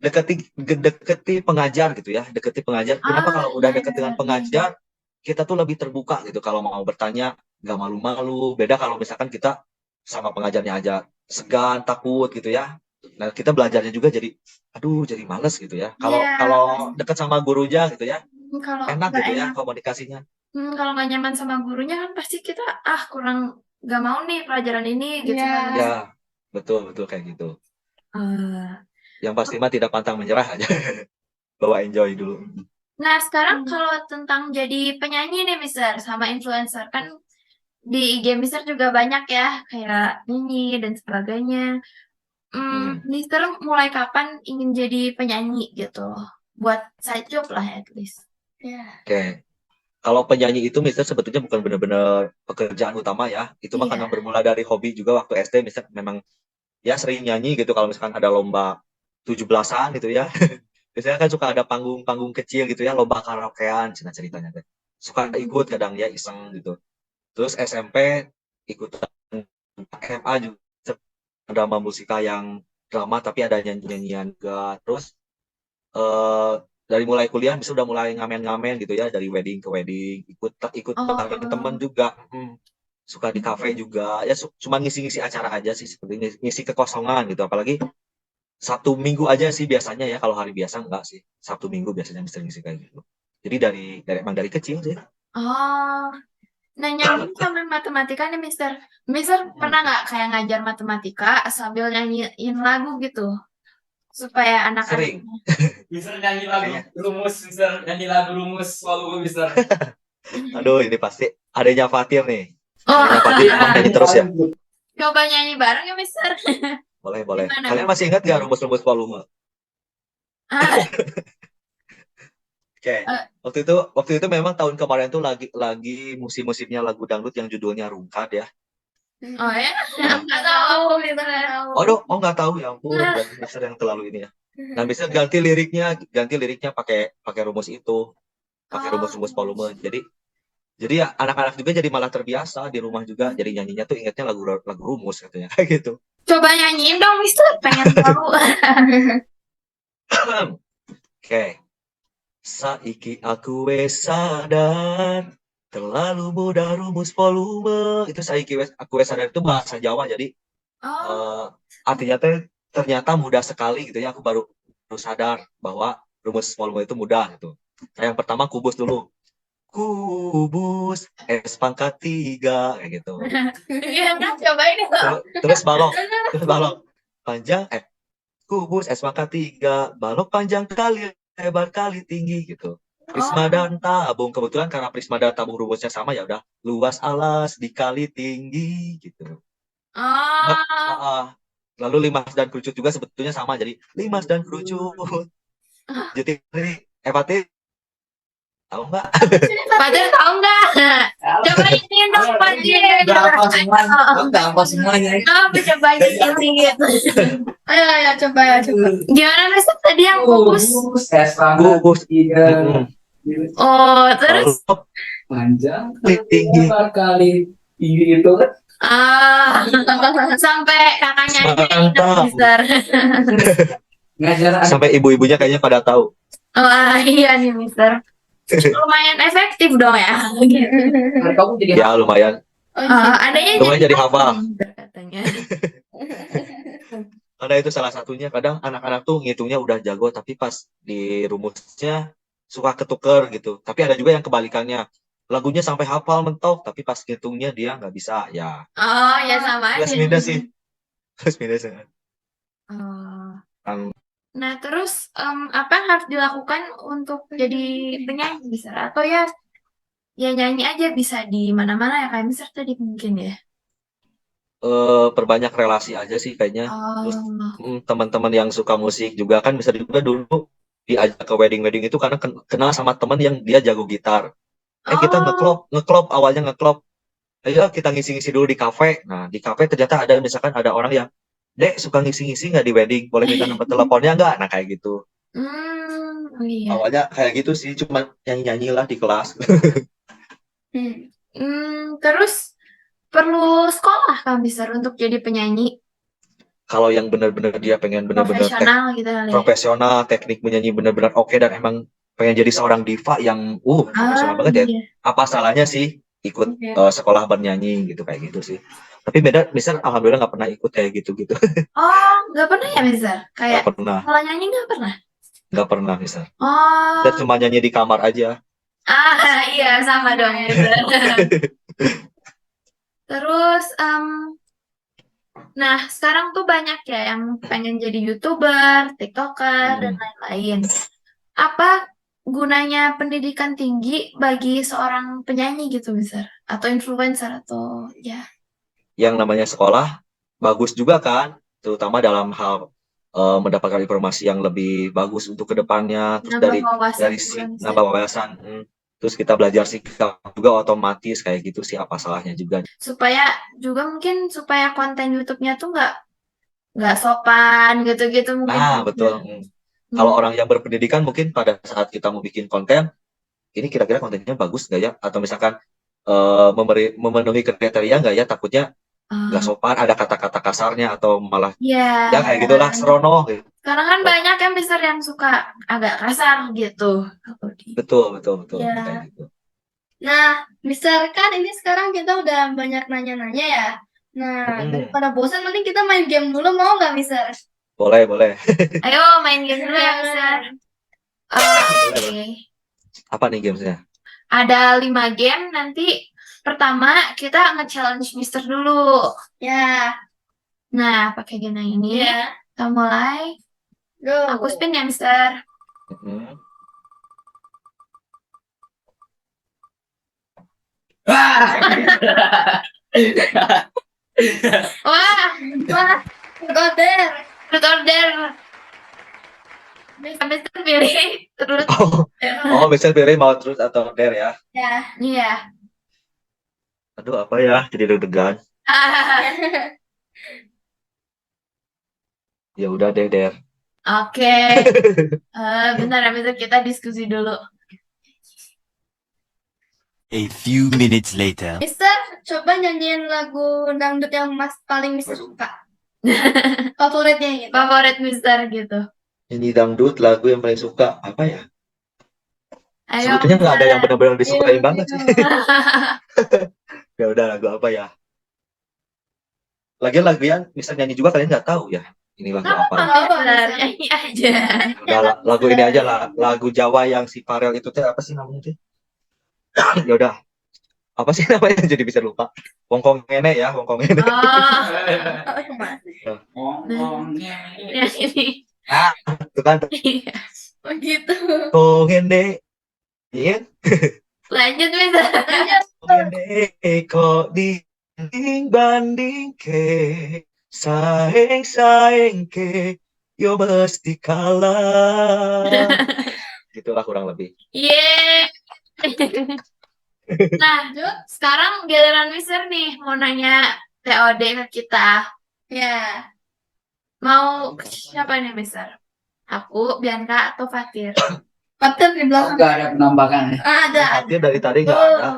deketi pengajar gitu ya, deketi pengajar. Kenapa kalau udah deket dengan pengajar kita tuh lebih terbuka gitu kalau mau bertanya, nggak malu-malu. Beda kalau misalkan kita sama pengajarnya aja segan, takut gitu ya. Nah, kita belajarnya juga jadi jadi males gitu ya. Kalau deket sama gurunya gitu ya, Kalau enak nggak gitu ya enak. komunikasinya. Kalau nggak nyaman sama gurunya kan pasti kita kurang nggak mau nih pelajaran ini gitu Iya. kan. Ya, betul kayak gitu. Yang pasti mah tidak pantang menyerah aja. Bawa enjoy dulu. Nah sekarang kalau tentang jadi penyanyi nih Mister sama influencer kan di IG Mister juga banyak ya kayak nyanyi dan sebagainya. Mister mulai kapan ingin jadi penyanyi gitu? Buat side job lah at least. Ya. Oke. Kalau penyanyi itu Mister sebetulnya bukan benar-benar pekerjaan utama ya. Itu mah karena bermula dari hobi juga waktu SD Mister memang ya sering nyanyi gitu kalau misalkan ada lomba 17-an gitu ya. Biasanya kan suka ada panggung-panggung kecil gitu ya, lomba karaokean ceritanya teh. Suka ikut kadang ya iseng gitu. Terus SMP ikutan SMA juga drama musika yang drama tapi ada nyanyian juga. Terus dari mulai kuliah bisa udah mulai ngamen-ngamen gitu ya, dari wedding ke wedding, ikut teman juga. Suka di kafe juga ya, cuma ngisi-ngisi acara aja sih, seperti ngisi kekosongan gitu. Apalagi Sabtu Minggu aja sih biasanya ya, kalau hari biasa enggak sih. Sabtu Minggu biasanya Mister ngisi kayak gitu. Jadi emang dari kecil sih. Nah nyambung sama matematika nih Mister. Mister pernah nggak kayak ngajar matematika sambil nyanyiin lagu gitu? Supaya anak-anak Sering. Mister nyanyi lagu rumus, Mister nyanyi lagu rumus selalu Mister. Aduh, ini pasti adanya Fatir nih. Oh, Adanya Fatir emang nyanyi terus ya. coba nyanyi bareng ya Mister. Boleh. Gimana? Kalian masih ingat nggak rumus-rumus volume? Oke. Waktu itu memang tahun kemarin tuh lagi musim-musimnya lagu dangdut yang judulnya Rungkat ya. Oh ya? Nggak tahu Mister. Nggak tahu ya ampun, berarti Mister yang terlalu ini ya. Nah, bisa ganti liriknya pakai rumus itu. Pakai rumus-rumus volume. Jadi ya anak-anak juga jadi malah terbiasa di rumah juga, jadi nyanyinya tuh ingatnya lagu rumus katanya kayak gitu. Coba nyanyiin dong Mister, pengen tahu. Oke. Saiki aku wes sadar terlalu mudah rumus volume. Itu saiki aku wes sadar itu bahasa Jawa, jadi artinya ternyata mudah sekali gitu ya. Aku baru sadar bahwa rumus volume itu mudah gitu. Nah, yang pertama kubus dulu. Kubus S pangkat 3 kayak gitu. Iya kan, cobain itu. Terus balok panjang kubus S pangkat 3, balok panjang kali lebar kali tinggi gitu. Prisma dan tabung, kebetulan karena prisma dan tabung rumusnya sama ya udah luas alas dikali tinggi gitu. Lalu limas dan kerucut juga sebetulnya sama, jadi limas dan kerucut. Jadi Fatir tahu nggak? Fatir tahu nggak? Coba ini dong Fatir. Gampang semuanya. Coba ini gitu. Ayo coba ya. Gimana Mister tadi yang kubus? Kubus 3. Terus Panjang tinggi kali tinggi itu kan Sampai kakaknya aja yang ingat, Mantap. Mister. Ngajar anak. Sampai ibu-ibunya kayaknya pada tahu. Wah, iya nih, Mister. Lumayan efektif dong ya. Kamu jadi Ya lumayan. Adanya Lumayan jadi hafal. katanya. Karena itu salah satunya, kadang anak-anak tuh ngitungnya udah jago tapi pas di rumusnya suka ketuker gitu. Tapi ada juga yang kebalikannya. Lagunya sampai hafal mentok tapi pas ngitungnya dia nggak bisa. Ya, Oh, ya sama aja. plus minus sih. Plus minus ya. Oh. Kan Nah, terus apa yang harus dilakukan untuk jadi penyanyi, Mister? Atau ya nyanyi aja bisa di mana-mana ya, kayak Mister tadi mungkin ya. perbanyak relasi aja sih kayaknya. Terus Oh. teman-teman yang suka musik juga kan bisa juga dulu diajak ke wedding-wedding itu karena kenal sama teman yang dia jago gitar. Kita ngeklop awalnya ngeklop. Ayo kita ngisi-ngisi dulu di kafe. Nah, di kafe ternyata ada misalkan ada orang yang, "Dek, suka ngisi-ngisi nggak di wedding? Boleh minta nomor teleponnya nggak?" Nah, kayak gitu. Iya. Awalnya kayak gitu sih, cuma nyanyi-nyanyi lah di kelas. Terus perlu sekolah kan Mister untuk jadi penyanyi Kalau yang benar-benar dia pengen benar-benar profesional gitu kali ya. profesional, teknik menyanyi benar-benar oke dan emang pengen jadi seorang diva yang profesional banget ya. Iya. Apa salahnya sih ikut Iya. sekolah bernyanyi gitu kayak gitu sih. Tapi beda, misal alhamdulillah nggak pernah ikut kayak gitu-gitu. Oh, nggak pernah ya Mister? Nggak Kayak pernah, kalau nyanyi nggak pernah? nggak pernah misal. Oh, Dan cuma nyanyi di kamar aja. iya sama dong Mister. Terus, nah sekarang tuh banyak ya yang pengen jadi YouTuber, TikToker, dan lain-lain. Apa gunanya pendidikan tinggi bagi seorang penyanyi gitu, Mister? Atau influencer atau ya? Yang namanya sekolah bagus juga kan, terutama dalam hal mendapatkan informasi yang lebih bagus untuk kedepannya. Terus Nambah dari wawasan juga, si Mister. nambah wawasan. Terus kita belajar sikap juga otomatis kayak gitu sih, apa salahnya juga. Supaya juga mungkin supaya konten YouTube-nya tuh nggak sopan gitu-gitu mungkin. Nah, betul. Kalau orang yang berpendidikan mungkin pada saat kita mau bikin konten, ini kira-kira kontennya bagus nggak ya? Atau misalkan memenuhi kriteria nggak ya? Takutnya nggak sopan, ada kata-kata kasarnya atau malah ya kayak gitulah serono. Gitu. Sekarang kan banyak kan Mister yang suka agak kasar gitu. Betul. Ya. Kayak gitu. Nah, misalkan ini sekarang kita udah banyak nanya-nanya ya. Nah, daripada bosan, mending kita main game dulu, mau nggak, Mister? Boleh. Ayo main game dulu ya Mister. Oke. Apa nih gamesnya? Ada 5 game, nanti pertama kita nge-challenge Mister dulu. Ya. Nah, pakai game yang ini. Ya. Kita mulai. Go. Aku spin ya Mister. Wah, Order. Truth order. Mister pilih terus. Bisa pilih mau terus atau dare ya? Ya. Iya. Aduh, apa ya? Jadi deg-degan. Ya udah deh, dare. Oke. Bentar ya Mister, kita diskusi dulu. A few minutes later. Mister, coba nyanyiin lagu dangdut yang Mas paling Mister suka. Favoritnya gitu. Favorit Mister gitu. Ini dangdut lagu yang paling suka apa ya? Ayo. Sebetulnya nggak ada yang benar-benar disukain Iya, banget gitu. sih. Ya udah, lagu apa ya? Lagian lagu yang bisa nyanyi juga kalian nggak tahu ya. Ini lagu apa? Mister, nyanyi aja. Udah, lagu ini aja lah. Lagu Jawa yang si Farel itu teh apa sih namanya teh? Ya udah. Apa sih namanya? Jadi bisa lupa. Wongkong ngene ya, wongkong ngene. Yang ini. Itu kan Oh gitu. wongkong ngene. Iya. Lanjut Mister. Ngene kok dibanding ke saing ke yo mesti kalah. Gitulah kurang lebih. Yeay. Nah, sekarang giliran Mister nih mau nanya TOD ke kita. Ya. Mau siapa nih Mister? Aku, Bianca, atau Fatir? Pater di belakang. Nggak ada penambahan. Ada. Artinya dari tadi nggak ada.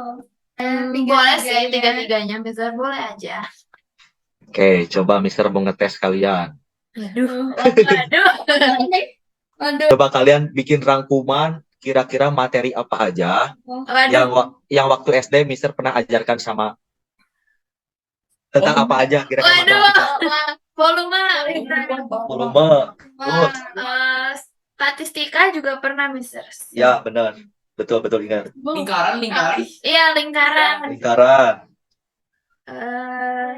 Boleh sih tiga-tiganya, Mister, boleh aja. Oke, coba Mister mau ngetes kalian. Aduh. Aduh. Coba kalian bikin rangkuman kira-kira materi apa aja yang Waduh. yang waktu SD Mister pernah ajarkan sama tentang apa aja kira-kira Waduh. matematika. Volume. Volume. Terus, Eh, statistika juga pernah, Mister. ya benar. Betul ingat. Lingkaran. Iya, lingkaran. Lingkaran. Eh,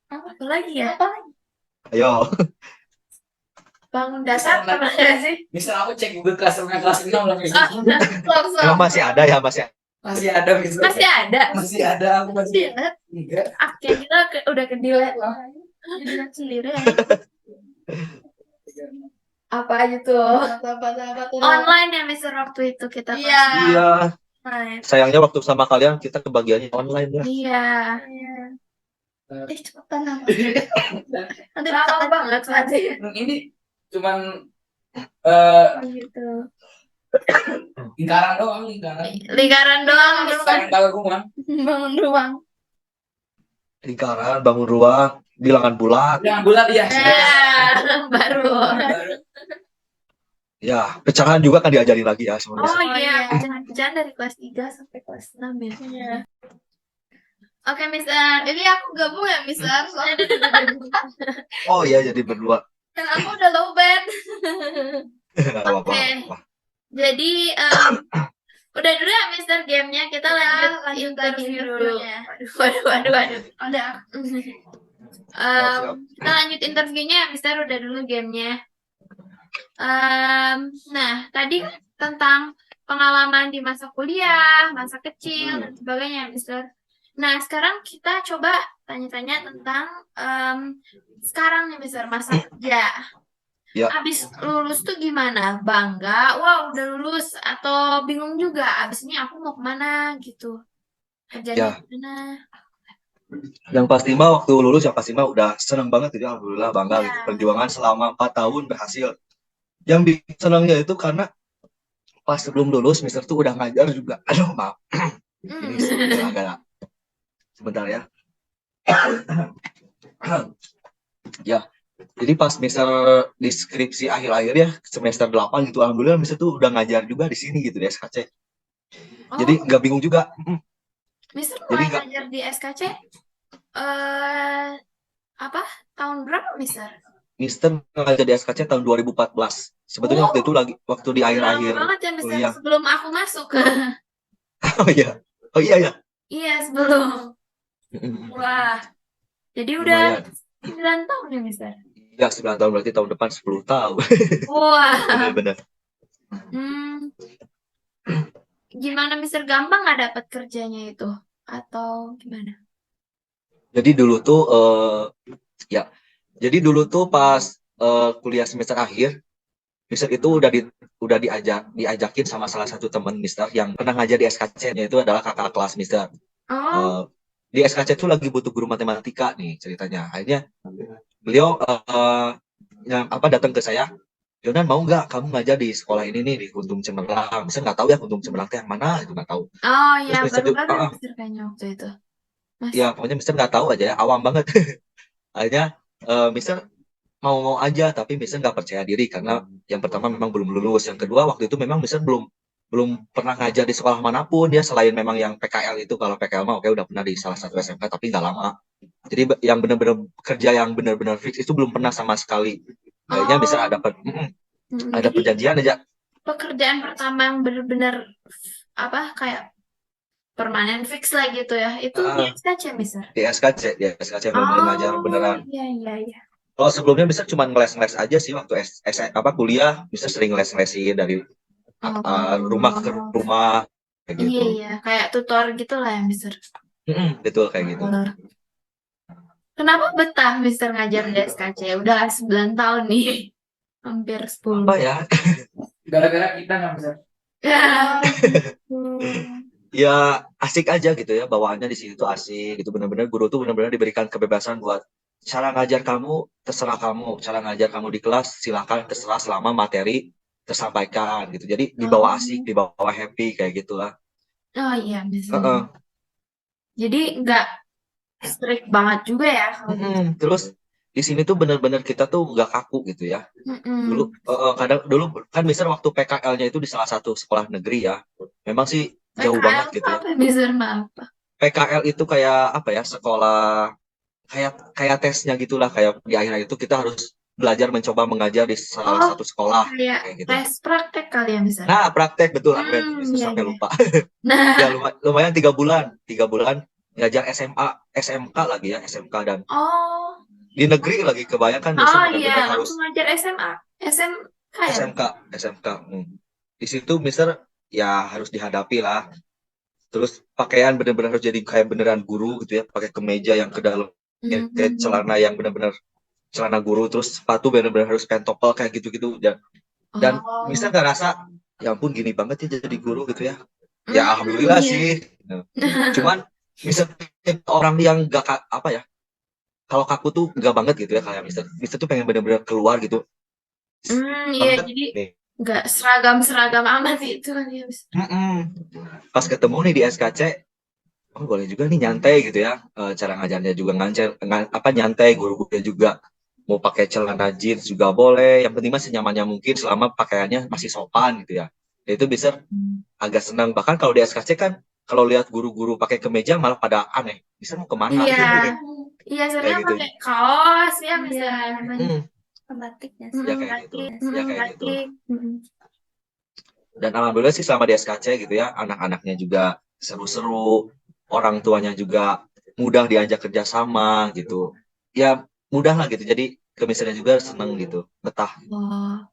apa lagi ya? Ayo. Bangun dasar pernah nggak sih? Misal aku cek Google Classroom kelas 6 lah misal. Langsung. Emang masih ada ya, masih. Masih ada misal. Masih ada. Masih ada aku masih. Enggak. Akhirnya udah ke delete loh. Delete sendiri ya. Apa aja tuh? Apa tuh? Online ya, Mister, waktu itu kita Iya. Iya. online. Sayangnya waktu sama kalian kita kebagiannya online ya. Iya. Cepetan nama. Nanti Lama banget berarti. Ini cuman Gitu. lingkaran doang, lingkaran. Lingkaran doang, Mister. Lingkaran tahu rumah. bangun ruang. Lingkaran, bangun ruang, bilangan bulat. Jangan bulat ya. Baru. Ya, pecahan juga kan diajarin lagi ya sebenarnya. Oh Oh, iya, iya. jangan dari kelas 3 sampai kelas 6 ya. Iya. Oke, Mister. Jadi aku gabung ya, Mister. Soalnya Oh iya, jadi berdua. Kan aku udah low band. Nggak apa-apa. Oke. Jadi udah dulu ya, Mister, gamenya. Kita lanjut interview dulu. Waduh. ada Siap. Kita lanjut interviewnya ya, Mister. Udah dulu gamenya. Nah, tadi tentang pengalaman di masa kuliah, masa kecil, dan sebagainya, Mister. Nah, sekarang kita coba tanya-tanya tentang sekarang nih, Mister, masa kerja. Ya. Abis lulus tuh gimana? Bangga, wah udah lulus, atau bingung juga, abis ini aku mau kemana gitu. Kerjanya Ya. gimana? Yang pasti mah waktu lulus yang pasti mah udah seneng banget gitu, alhamdulillah bangga Ya. gitu. Perjuangan selama 4 tahun berhasil. Yang bikin senangnya itu karena pas sebelum lulus Mister tuh udah ngajar juga. Aduh maaf. Ini agak sebentar ya. Ya, jadi pas Mister di skripsi akhir-akhir ya semester 8 gitu, alhamdulillah Mister tuh udah ngajar juga di sini gitu di SKC. Jadi Oh, nggak bingung juga. Mister jadi mulai nggak- ngajar di SKC apa? Tahun berapa, Mister? Mister ngajar di SKC tahun 2014. Sebetulnya waktu itu lagi waktu di Lama akhir-akhir banget ya, Mister, kuliah. sebelum aku masuk. Oh iya. Oh iya ya. Iya, sebelum. Wah, jadi udah Lumayan. 9 tahun ya, Mister? Ya 9 tahun berarti tahun depan 10 tahun. Wah. Benar-benar. Hmm. Gimana, Mister? Gampang nggak dapat kerjanya itu? Atau gimana? Jadi dulu tuh ya. Jadi dulu tuh pas kuliah semester akhir, Mister itu udah diajakin sama salah satu teman Mister yang pernah ngajar di SKC, yaitu adalah kakak kelas Mister. Oh, Di SKC tuh lagi butuh guru matematika nih ceritanya. Akhirnya beliau yang datang ke saya, Jonan mau nggak kamu ngajar di sekolah ini nih di Kuntum Cemerlang? Mister nggak tahu ya Kuntum Cemerlang teh yang mana itu nggak tahu. oh ya, Mister baru juga- banget, Mister, kayaknya waktu itu. Mas. Ya pokoknya Mister nggak tahu aja ya, awam banget. Akhirnya Mister mau aja, tapi Mister nggak percaya diri karena yang pertama memang belum lulus, yang kedua waktu itu memang Mister belum pernah ngajar di sekolah manapun ya, selain memang yang PKL itu. Kalau PKL mah oke udah pernah di salah satu SMK tapi nggak lama. Jadi yang benar-benar kerja yang benar-benar fix itu belum pernah sama sekali. Kayaknya Oh. Mister ada Jadi perjanjian aja. pekerjaan pertama yang benar-benar apa kayak permanen fix lah gitu ya, itu di SKC, Mister. Di SKC benar-benar ngajar beneran. Iya. Kalau sebelumnya Mister cuma ngeles-ngeles aja sih waktu kuliah. Mister sering les-lesin dari rumah ke rumah kayak gitu. Iya, kayak tutor gitu lah ya, Mister. Betul kayak gitu. Kenapa betah, Mister, ngajar di SKC? Udah 9 tahun nih. Hampir 10. Apa ya? Gara-gara kita nggak bisa. Ya asik aja gitu ya, bawaannya di sini tuh asik gitu, benar-benar guru tuh benar-benar diberikan kebebasan buat cara ngajar kamu terserah kamu, cara ngajar kamu di kelas silakan terserah selama materi tersampaikan gitu. Jadi dibawa asik, dibawa happy kayak gitulah. Oh iya, bisa. Heeh. Jadi nggak strict banget juga ya kalau gitu. Terus di sini tuh bener-bener kita tuh nggak kaku gitu ya. Dulu kadang dulu kan misalnya waktu PKL-nya itu di salah satu sekolah negeri ya. Memang sih jauh PKL banget tuh gitu ya. apa Mister apa? PKL itu kayak apa ya? Sekolah kayak kayak tesnya gitulah, kayak di akhir itu kita harus belajar mencoba mengajar di salah Oh, satu sekolah kayak kayak gitu. tes praktek kali ya Mister. Nah, praktek betul Agren. Bisa Iya sampai iya. lupa. Nah, Ya lumayan 3 bulan ngajar SMA, SMK lagi ya, SMK dan oh, di negeri lagi kebanyakan oh misalnya iya, benar-benar harus langsung ngajar SMA, SMK ya. SMK, SMK. Di situ misalnya ya harus dihadapi lah. Terus pakaian benar-benar harus jadi kayak beneran guru gitu ya, pakai kemeja yang ke dalam, kayak Mhm. celana yang benar-benar celana guru, terus sepatu benar-benar harus pentopel kayak gitu-gitu. Dan Oh, misalnya nggak rasa, ya ampun gini banget ya jadi guru gitu ya. Ya hmm, alhamdulillah iya. sih. Nah, cuman misalnya orang yang nggak apa ya, kalau kaku tuh nggak banget gitu ya, kayak misalnya tuh pengen benar-benar keluar gitu Iya, banget jadi nih. nggak seragam-seragam amat itu kan ya Mister. Pas ketemu nih di SKC, oh boleh juga nih nyantai gitu ya. Cara ngajarnya juga apa nyantai, guru-gurunya juga mau pakai celana jeans juga boleh, yang penting masih nyamannya mungkin selama pakaiannya masih sopan gitu ya. Ya itu bisa agak senang, bahkan kalau di SKC kan kalau lihat guru-guru pakai kemeja malah pada aneh, bisa mau kemana Iya, iya kayak sebenarnya gitu. pakai kaos ya Mister. Hmm, Batiknya ya kayak gitu, ya kayak gitu. Batik. Dan alhamdulillah sih selama di SKC gitu ya, anak-anaknya juga seru-seru, orang tuanya juga mudah diajak kerjasama gitu. Ya mudah lah gitu. Jadi kemisalnya juga seneng gitu, betah. Oh,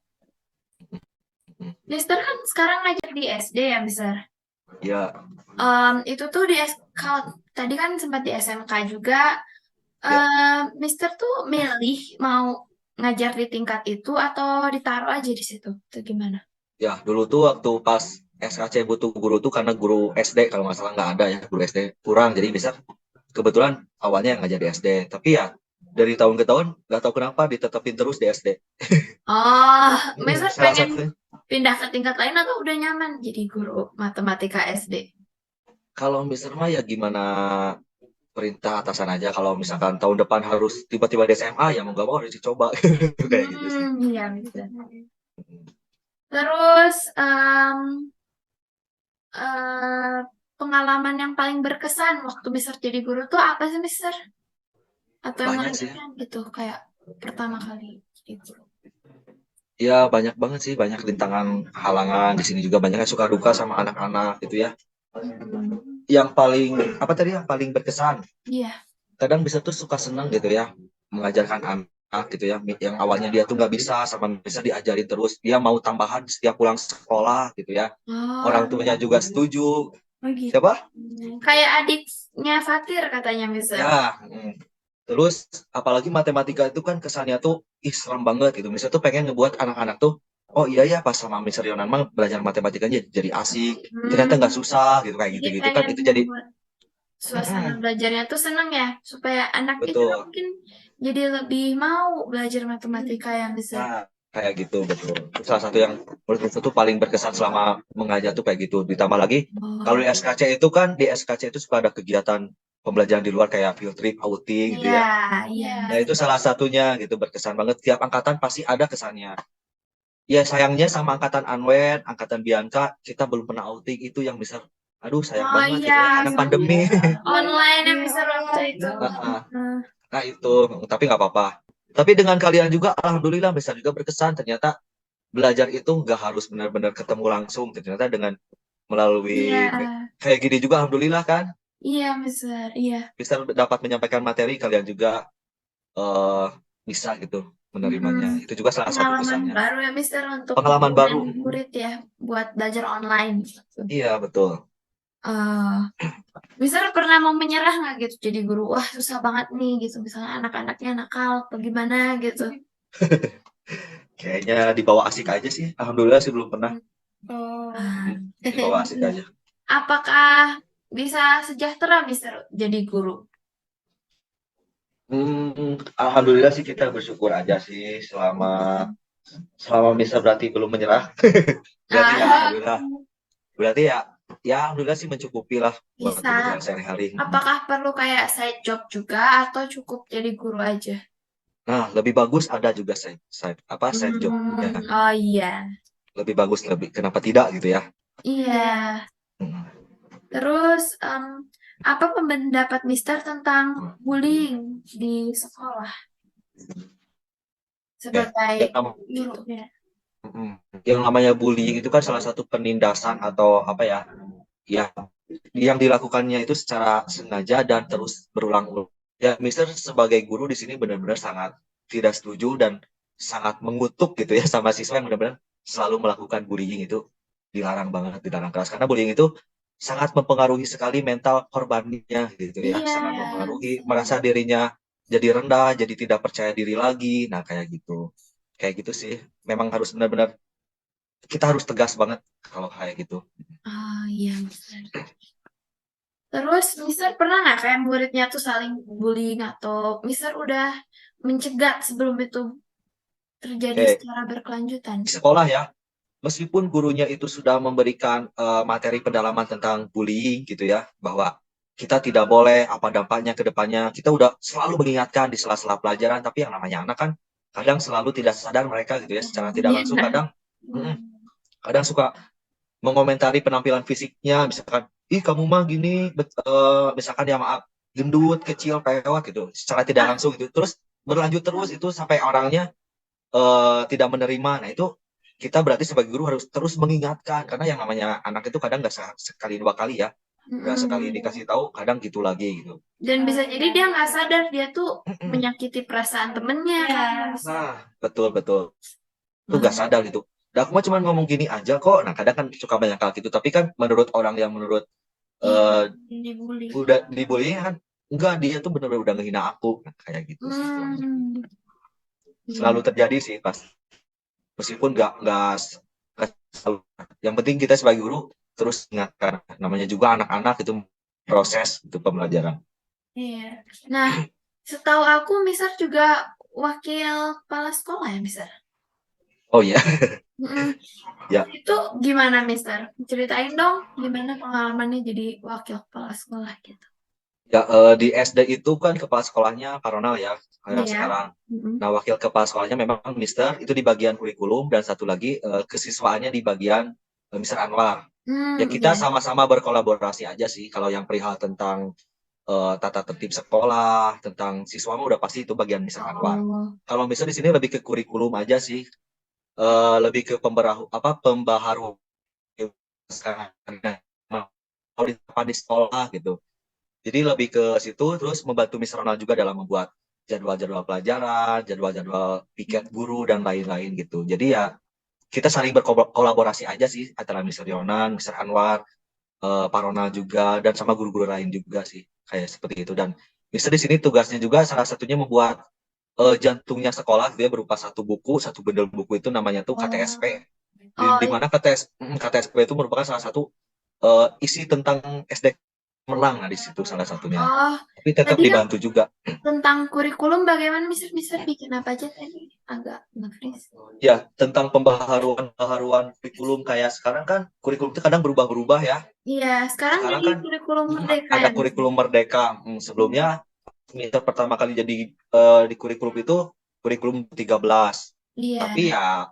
Mister kan sekarang ngajar di SD ya Mister. Ya, Itu tuh kalau tadi kan sempat di SMK juga. ya, Mister tuh milih mau ngajar di tingkat itu atau ditaruh aja di situ? Itu gimana? ya. Dulu tuh waktu pas SKC butuh guru tuh karena guru SD kalau nggak salah nggak ada ya, guru SD kurang. Jadi bisa kebetulan awalnya yang ngajar di SD. Tapi ya dari tahun ke tahun nggak tahu kenapa ditetapin terus di SD. Oh, Mister Salah pengen satu. pindah ke tingkat lain atau udah nyaman jadi guru matematika SD? Kalau misalnya mah ya gimana perintah atasan aja, kalau misalkan tahun depan harus tiba-tiba di SMA ya mau gak mau harus dicoba kayak gitu sih. Iya, Mister. Terus eh, pengalaman yang paling berkesan waktu Mister jadi guru tuh apa sih, Mister? Atau yang Banyak sih mengejutkan gitu kayak pertama kali jadi guru? ya, banyak banget sih, banyak rintangan halangan di sini juga, banyak yang suka duka sama anak-anak gitu ya. Yang paling apa tadi yang paling berkesan, Iya. kadang bisa tuh suka senang gitu ya mengajarkan anak gitu ya, yang awalnya dia tuh nggak bisa sama bisa diajarin terus, dia mau tambahan setiap pulang sekolah gitu ya, Oh, orang tuanya juga setuju. oh gitu. Siapa? Kayak adiknya Fatir katanya, Mister. Ya, terus apalagi matematika itu kan kesannya tuh ih serem banget gitu. Misalnya tuh pengen ngebuat anak-anak tuh, oh iya ya pas sama Mister Yonan mah belajar matematikanya jadi asik. Ternyata nggak susah gitu kayak Jadi gitu-gitu kan, pengen itu jadi membuat suasana belajarnya tuh seneng ya, supaya anaknya juga betul. mungkin jadi lebih mau belajar matematika yang besar. Nah, kayak gitu betul. Itu salah satu yang menurut saya tuh paling berkesan selama mengajar tuh kayak gitu. Ditambah lagi kalau di SKC itu kan, di SKC itu suka ada kegiatan pembelajaran di luar kayak field trip, outing gitu Iya, ya. iya. Nah, itu salah satunya gitu, berkesan banget. Tiap angkatan pasti ada kesannya. Ya sayangnya sama angkatan Anwen, angkatan Bianca, kita belum pernah outing, itu yang bisa, aduh sayang Oh banget gitu iya, ya, karena pandemi. online yang bisa waktu itu. Nah itu, tapi nggak apa-apa. Tapi dengan kalian juga, alhamdulillah bisa juga berkesan. Ternyata belajar itu nggak harus benar-benar ketemu langsung. Ternyata dengan melalui Iya, kayak gini juga, alhamdulillah kan, iya besar, iya. bisa dapat menyampaikan materi, kalian juga eh bisa gitu menerimanya. Itu juga salah satu Pengalaman kesannya. baru ya, Mister, untuk Pengalaman baru. murid ya, buat belajar online. Gitu. Iya betul. Mister pernah mau menyerah nggak gitu jadi guru? Wah susah banget nih gitu, misalnya anak-anaknya nakal atau gimana gitu. Kayaknya dibawa asik aja sih. Alhamdulillah sih belum pernah. Oh. Dibawa asik aja. Apakah bisa sejahtera Mister jadi guru? Alhamdulillah sih kita bersyukur aja sih selama bisa berarti belum menyerah. Berarti ya alhamdulillah. Berarti ya ya alhamdulillah sih mencukupi lah buat Bisa. kebutuhan sehari-hari. Apakah perlu kayak side job juga atau cukup jadi guru aja? Nah, lebih bagus ada juga side job ya. Oh iya. Lebih bagus kenapa tidak gitu ya. Iya. Hmm. Terus apa pendapat Mister tentang bullying di sekolah? Sebagai guru ya. Yang namanya bullying itu kan salah satu penindasan atau apa ya, yang dilakukannya itu secara sengaja dan terus berulang-ulang. Ya, Mister sebagai guru di sini benar-benar sangat tidak setuju dan sangat mengutuk gitu ya sama siswa yang benar-benar selalu melakukan bullying. Itu dilarang banget, dilarang keras karena bullying itu sangat mempengaruhi sekali mental korbannya gitu ya, Iya. sangat mempengaruhi, merasa dirinya jadi rendah, jadi tidak percaya diri lagi. Nah, kayak gitu sih. Memang harus benar-benar kita harus tegas banget kalau kayak gitu. Oh iya, Mister. Terus Mister pernah nggak kayak muridnya tuh saling bullying atau Mister udah mencegat sebelum itu terjadi Oke. secara berkelanjutan? Di sekolah ya, meskipun gurunya itu sudah memberikan materi pendalaman tentang bullying gitu ya, bahwa kita tidak boleh apa dampaknya ke depannya, kita udah selalu mengingatkan di sela-sela pelajaran, tapi yang namanya anak kan kadang selalu tidak sadar mereka gitu ya, secara tidak Iya. langsung kadang suka mengomentari penampilan fisiknya, misalkan, ih kamu mah gini, misalkan ya maaf, gendut, kecil, pewat gitu, secara tidak langsung gitu, terus berlanjut terus itu sampai orangnya tidak menerima. Nah itu kita berarti sebagai guru harus terus mengingatkan karena yang namanya anak itu kadang nggak sekali dua kali ya, nggak sekali dikasih tahu kadang gitu lagi gitu. Dan bisa jadi dia nggak sadar dia tuh menyakiti perasaan temennya. Nah betul itu nggak sadar gitu. Dan aku mah cuma ngomong gini aja kok. Nah kadang kan suka banyak hal gitu, tapi kan menurut orang yang Dibully. udah dibully kan enggak, dia tuh bener-bener udah ngehina aku. Nah, kayak gitu sih. Selalu terjadi sih pas, meskipun nggak selalu. Yang penting kita sebagai guru terus ingatkan, namanya juga anak-anak itu proses itu pembelajaran. Iya. Nah, setahu aku Mister juga wakil kepala sekolah ya, Mister? Oh iya. Ya. Itu gimana, Mister? Ceritain dong gimana pengalamannya jadi wakil kepala sekolah gitu. Ya, di SD itu kan kepala sekolahnya Pak Ronald ya, kayak sekarang. Nah, wakil kepala sekolahnya memang Mister, itu di bagian kurikulum, dan satu lagi kesiswaannya di bagian Mister Anwar. Ya kita sama-sama berkolaborasi aja sih, kalau yang perihal tentang tata tertib sekolah, tentang siswa udah pasti itu bagian Mister Anwar. Kalau Mister di sini lebih ke kurikulum aja sih, lebih ke pembaharuan sekarang di sekolah gitu. Jadi lebih ke situ, terus membantu Miss Ronald juga dalam membuat jadwal-jadwal pelajaran, jadwal-jadwal piket guru, dan lain-lain gitu. Jadi ya, kita saling berkolaborasi aja sih, antara Mr. Yonan, Mr. Anwar, Pak Ronald juga, dan sama guru-guru lain juga sih, kayak seperti itu. Dan Mister di sini tugasnya juga salah satunya membuat jantungnya sekolah, dia berupa satu bundel buku itu namanya tuh KTSP. Di mana KTSP itu merupakan salah satu isi tentang SD Melang, nah di situ salah satunya. Tapi tetap dibantu juga. Tentang kurikulum bagaimana Mister bikin apa aja tadi? Agak nge-freeze. Ya, tentang pembaharuan kurikulum kayak sekarang kan kurikulum itu kadang berubah-berubah ya. Iya, sekarang jadi kan kurikulum merdeka. Ada kurikulum merdeka. Sebelumnya Mister pertama kali jadi di kurikulum itu kurikulum 13. Iya. Tapi ya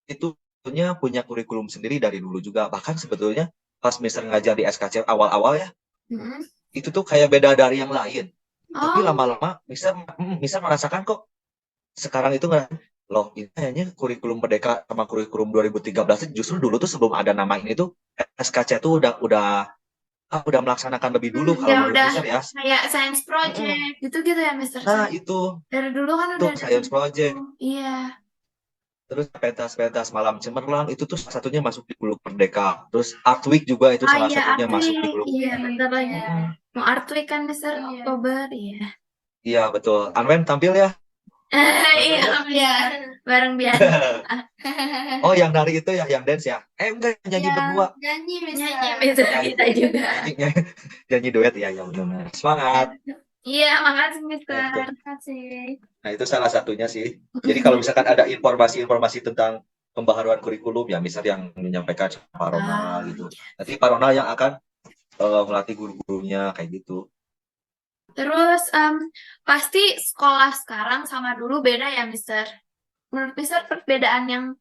itu punya kurikulum sendiri dari dulu juga. Bahkan sebetulnya pas Mister ngajar di SKC awal-awal ya, itu tuh kayak beda dari yang lain. Tapi lama-lama Mister merasakan kok sekarang itu loh, ini kayaknya kurikulum merdeka sama kurikulum 2013 justru dulu tuh sebelum ada nama ini tuh SKC tuh udah melaksanakan lebih dulu kalau menurut Mister ya. Kayak science project gitu ya Mister. Nah itu dari dulu kan udah science project. Iya. Terus pentas malam cemerlang itu tuh salah satunya masuk di kurikulum merdeka. Terus Art Week juga itu salah satunya masuk di kurikulum. Iya, bentar lagi. Mau Art Week kan Mister Oktober ya. Iya betul. Anwen tampil ya? Iya, bareng biasa. Oh, yang nari itu ya, yang dance ya? Enggak, nyanyi berdua. Nyanyi kita juga. Nyanyi duet ya, benar. Semangat. Iya, makasih Mister. Terima kasih. Nah, itu salah satunya sih. Jadi kalau misalkan ada informasi-informasi tentang pembaharuan kurikulum ya, misal yang menyampaikan Pak Ah. Ronald gitu. Nanti Pak Ronald yang akan melatih guru-gurunya kayak gitu. Terus pasti sekolah sekarang sama dulu beda ya, Mister. Menurut Mister perbedaan yang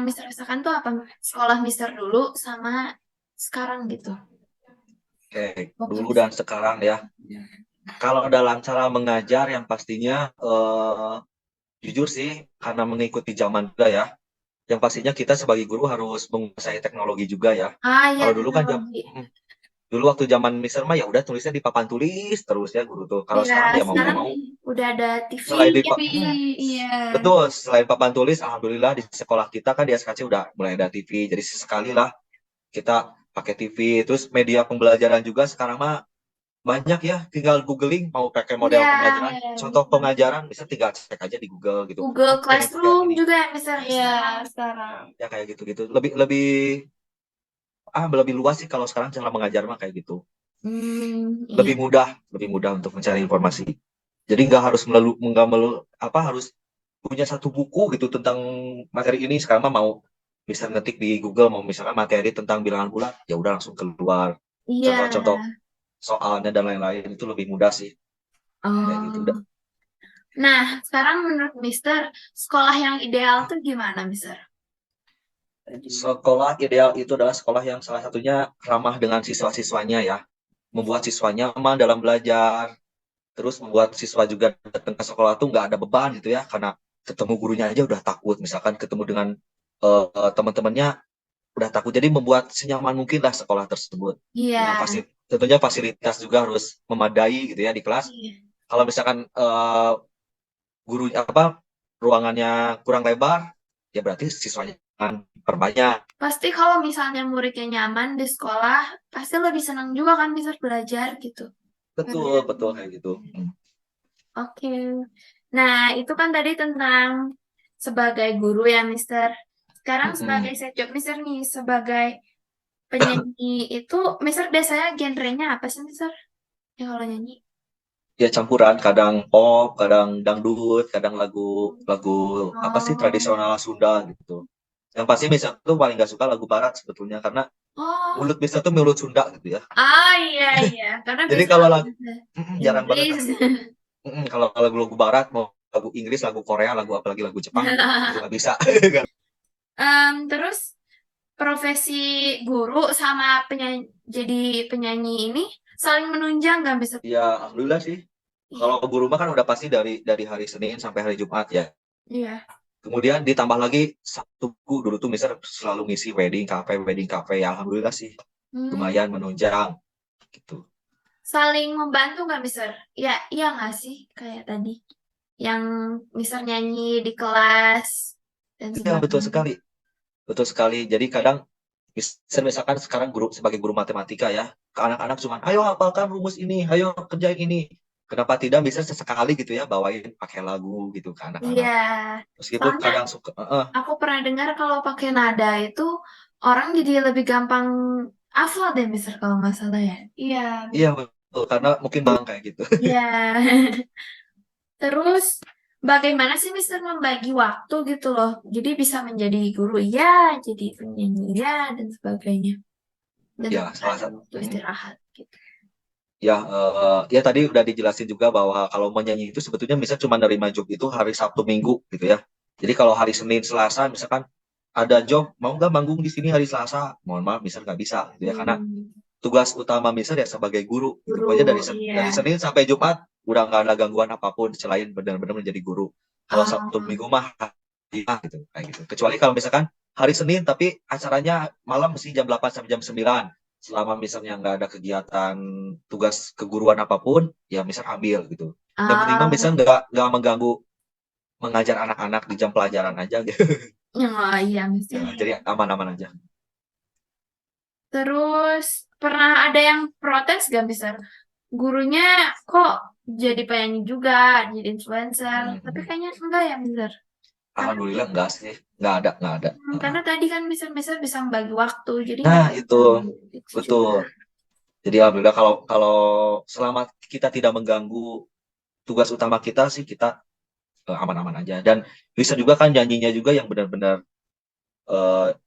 Mister rasakan tuh apa? Sekolah Mister dulu sama sekarang gitu. Oke, Oke, dulu Mister. dan sekarang ya. Kalau dalam cara mengajar yang pastinya jujur sih karena mengikuti zaman juga ya. Yang pastinya kita sebagai guru harus menguasai teknologi juga ya. Ah ya, Kalau dulu kan teknologi. dulu waktu zaman Mister mah ya udah tulisnya di papan tulis terus ya guru tuh. Kalau Iya, sekarang ya mau nggak sekarang mau udah ada TV. selain di TV, Iya. betul selain papan tulis, alhamdulillah di sekolah kita kan di SKC udah mulai ada TV. Jadi sekali lah kita pakai TV. Terus media pembelajaran juga sekarang mah banyak ya, tinggal googling mau pakai model Iya, pembelajaran, contoh bisa. pengajaran bisa tinggal cek aja di Google gitu. Google Oh, pengen kayak Classroom gini. juga ya, Mister. Iya, Sekarang. sekarang. Ya kayak gitu-gitu. Lebih luas sih kalau sekarang cara mengajar mah kayak gitu. Iya. Lebih mudah untuk mencari informasi. Jadi nggak harus harus punya satu buku gitu tentang materi ini. Sekarang mah mau bisa ngetik di Google mau misalkan materi tentang bilangan bulat, ya udah langsung keluar Iya. contoh-contoh soalnya dan lain-lain, itu lebih mudah sih kayak gitu. Oh. Nah, sekarang menurut Mister, sekolah yang ideal tuh gimana, Mister? Sekolah ideal itu adalah sekolah yang salah satunya ramah dengan siswa-siswanya ya, membuat siswa nyaman dalam belajar, terus membuat siswa juga datang ke sekolah tuh nggak ada beban gitu ya, karena ketemu gurunya aja udah takut, misalkan ketemu dengan teman-temannya udah takut, jadi membuat senyaman mungkin lah sekolah tersebut. Nah, Iya. tentunya fasilitas juga harus memadai gitu ya di kelas. Iya. Kalau misalkan guru ruangannya kurang lebar, ya berarti siswanya akan perbanyak. Pasti kalau misalnya muridnya nyaman di sekolah, pasti lebih senang juga kan bisa belajar gitu. Betul, betul kayak gitu. Oke. Nah, itu kan tadi tentang sebagai guru ya, Mister. Sekarang sebagai Mm-mm. set job Mister nih, sebagai penyanyi itu, Mister biasanya genrenya apa sih, Mister? Ya kalau nyanyi. Ya campuran, kadang pop, kadang dangdut, kadang lagu apa sih Oh. tradisional Sunda gitu. Yang pasti Misal tuh paling gak suka lagu barat sebetulnya karena Oh. mulut Misal tuh mulut Sunda gitu ya. Ah, iya, iya. Karena Jadi bisa kalau bahasa jarang banget Inggris. lah. Kalau lagu-lagu barat mau lagu Inggris, lagu Korea, apalagi lagu Jepang itu nggak bisa. Terus profesi guru sama jadi penyanyi ini saling menunjang nggak bisa? Ya alhamdulillah sih. Kalau guru mah kan udah pasti dari hari Senin sampai hari Jumat ya. Iya. Kemudian ditambah lagi Sabtu dulu tuh misal selalu ngisi wedding cafe ya alhamdulillah sih Hmm, lumayan menunjang gitu. saling membantu nggak, Mister? Ya, iya nggak sih kayak tadi yang Mister nyanyi di kelas dan Ya betul sebagainya. sekali. Betul sekali. Jadi kadang misalkan sekarang sebagai guru matematika ya, ke anak-anak cuma ayo hafalkan rumus ini, ayo kerjain ini. Kenapa tidak bisa sesekali gitu ya bawain pakai lagu gitu ke Iya, anak-anak. Meskipun soalnya kadang suka aku pernah dengar kalau pakai nada itu orang jadi lebih gampang hafal deh, Mister, kalau nggak salah ya. Iya, iya betul karena mungkin bang kayak gitu. Iya. Terus bagaimana sih Mister membagi waktu gitu loh. Jadi bisa menjadi guru ya, jadi penyanyi ya, dan sebagainya. Dan Ya tetap salah ada satu. waktu istirahat gitu. Ya, ya tadi udah dijelasin juga bahwa kalau menyanyi itu sebetulnya bisa cuma nerima job itu hari Sabtu Minggu gitu ya. Jadi kalau hari Senin Selasa misalkan ada job mau nggak manggung di sini hari Selasa, mohon maaf misal nggak bisa gitu ya karena Hmm, tugas utama misal ya sebagai guru gitu. guru, Pokoknya iya. dari Senin sampai Jumat udah nggak ada gangguan apapun selain benar-benar menjadi guru. Kalau Sabtu Ah, Minggu mah ya, gitu kayak gitu. Kecuali kalau misalkan hari Senin tapi acaranya malam mesti jam 8 sampai jam 9. Selama misalnya nggak ada kegiatan tugas keguruan apapun, ya misal ambil gitu. Yang penting mah ah, bisa nggak mengganggu mengajar anak-anak di jam pelajaran aja gitu. oh, iya Mister. Ya, jadi aman-aman aja. Terus pernah ada yang protes gak Mister? Gurunya kok jadi penyanyi juga, jadi influencer. Tapi Hmm. kayaknya enggak ya Mister. Karena Alhamdulillah enggak sih, nggak ada. karena tadi kan Mister bisa membagi waktu, jadi Nah nggak itu itu juga. betul. Jadi alhamdulillah kalau kalau selama kita tidak mengganggu tugas utama kita sih kita aman-aman aja. Dan bisa juga kan nyanyinya juga yang benar-benar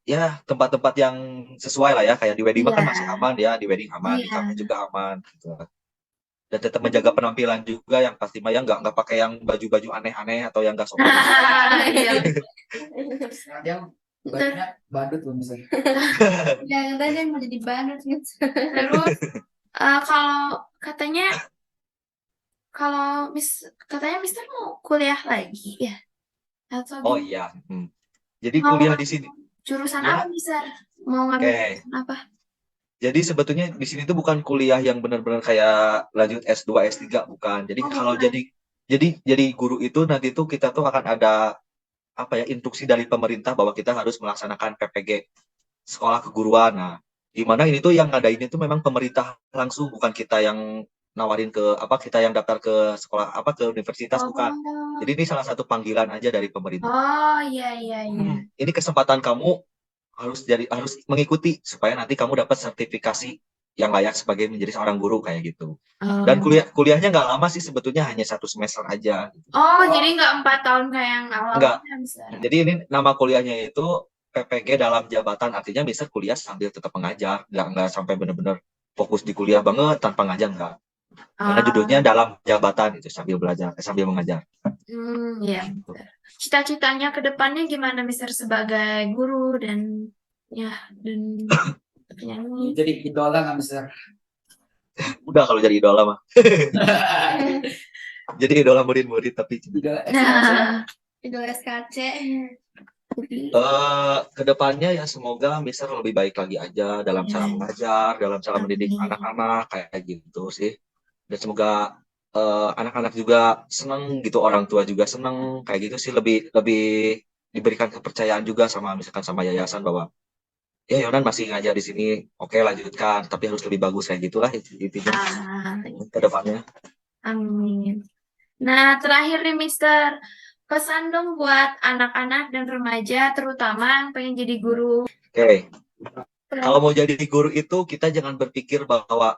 ya tempat-tempat yang sesuai lah ya, kayak di wedding kan Iya. masih aman ya, di wedding aman, di Iya. cafe juga aman gitu. Dan tetap menjaga penampilan juga yang pasti mah ya nggak pakai yang baju-baju aneh-aneh atau yang nggak sopan. Iya. Yang bajunya badut loh mister. Jangan tanya mau jadi bandot gitu. Terus kalau katanya Mister mau kuliah lagi ya? Atau Oh gimana? iya. Jadi Mau kuliah di sini. jurusan Ya. apa Mister? Mau ngambil Oke. jurusan apa? Jadi sebetulnya di sini tuh bukan kuliah yang benar-benar kayak lanjut S2, S3, bukan. Jadi Oh, kalau bukan. jadi guru itu nanti tuh kita tuh akan ada apa ya, instruksi dari pemerintah bahwa kita harus melaksanakan PPG, sekolah keguruan. Nah, di mana ini tuh yang ngadain itu memang pemerintah langsung, bukan kita yang nawarin kita yang daftar ke sekolah ke universitas, bukan. Oh. Jadi ini salah satu panggilan aja dari pemerintah. Oh, iya. Ini kesempatan kamu harus mengikuti supaya nanti kamu dapat sertifikasi yang layak sebagai menjadi seorang guru kayak gitu. Dan kuliahnya nggak lama sih, sebetulnya hanya 1 semester aja. Oh, jadi nggak 4 tahun kayak yang Nggak. awalnya Mister. Jadi ini nama kuliahnya itu PPG dalam jabatan, artinya bisa kuliah sambil tetap mengajar, nggak sampai benar-benar fokus di kuliah banget tanpa ngajar, nggak. Karena judulnya dalam jabatan itu sambil belajar, sambil mengajar. Iya. Cita-citanya ke depannya gimana Mister sebagai guru dan penyanyi? Jadi idola nggak mister? Udah kalau jadi idola mah. Jadi idola murid-murid tapi Idola. Nah, Idol SKC. kedepannya ya semoga Mister lebih baik lagi aja dalam cara mengajar, dalam cara mendidik anak-anak kayak gitu sih. Dan semoga anak-anak juga senang gitu, orang tua juga senang kayak gitu sih, lebih diberikan kepercayaan juga sama misalkan sama yayasan bahwa ya Yonan masih ngajar di sini, oke lanjutkan, tapi harus lebih bagus kayak gitulah intinya kedepannya. Amin. Nah, terakhir nih Mister, pesan dong buat anak-anak dan remaja terutama yang pengen jadi guru. Oke. Kalau mau jadi guru itu kita jangan berpikir bahwa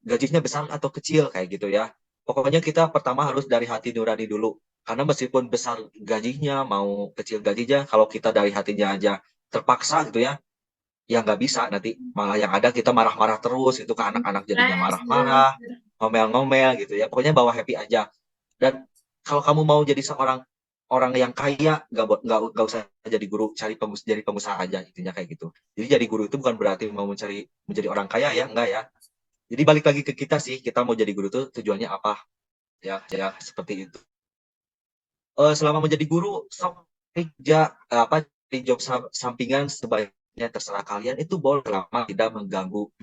gajinya besar atau kecil kayak gitu ya. Pokoknya kita pertama harus dari hati nurani dulu. Karena meskipun besar gajinya, mau kecil gajinya, kalau kita dari hatinya aja terpaksa gitu ya nggak bisa, nanti malah yang ada kita marah-marah terus itu ke anak-anak, jadinya marah-marah, ngomel-ngomel gitu ya. Pokoknya bawa happy aja. Dan kalau kamu mau jadi seorang orang yang kaya, nggak usah jadi guru, jadi pengusaha aja, intinya kayak gitu. Jadi jadi guru itu bukan berarti mau menjadi orang kaya ya, enggak ya. Jadi balik lagi ke kita sih, kita mau jadi guru tuh tujuannya apa ya seperti itu. Selama menjadi guru, kerja di job sampingan sebaiknya terserah kalian, itu boleh selama tidak mengganggu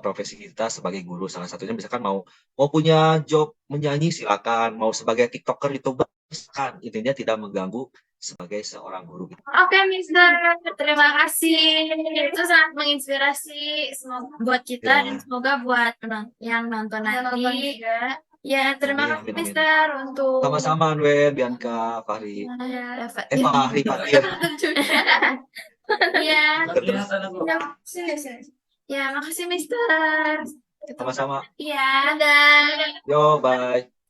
profesi kita sebagai guru. Salah satunya misalkan mau punya job menyanyi silakan, mau sebagai TikToker itu silakan, intinya tidak mengganggu sebagai seorang guru. Oke, Mister, terima kasih. Itu sangat menginspirasi semoga buat kita dan semoga buat yang nonton nanti. Ya, terima kasih Mister untuk Sama-sama Anwen, Bianca, Fahri. Fahri Fatir. Ya, Sini. ya, makasih Mister. Sama-sama. Ya, dadah. Yo, bye.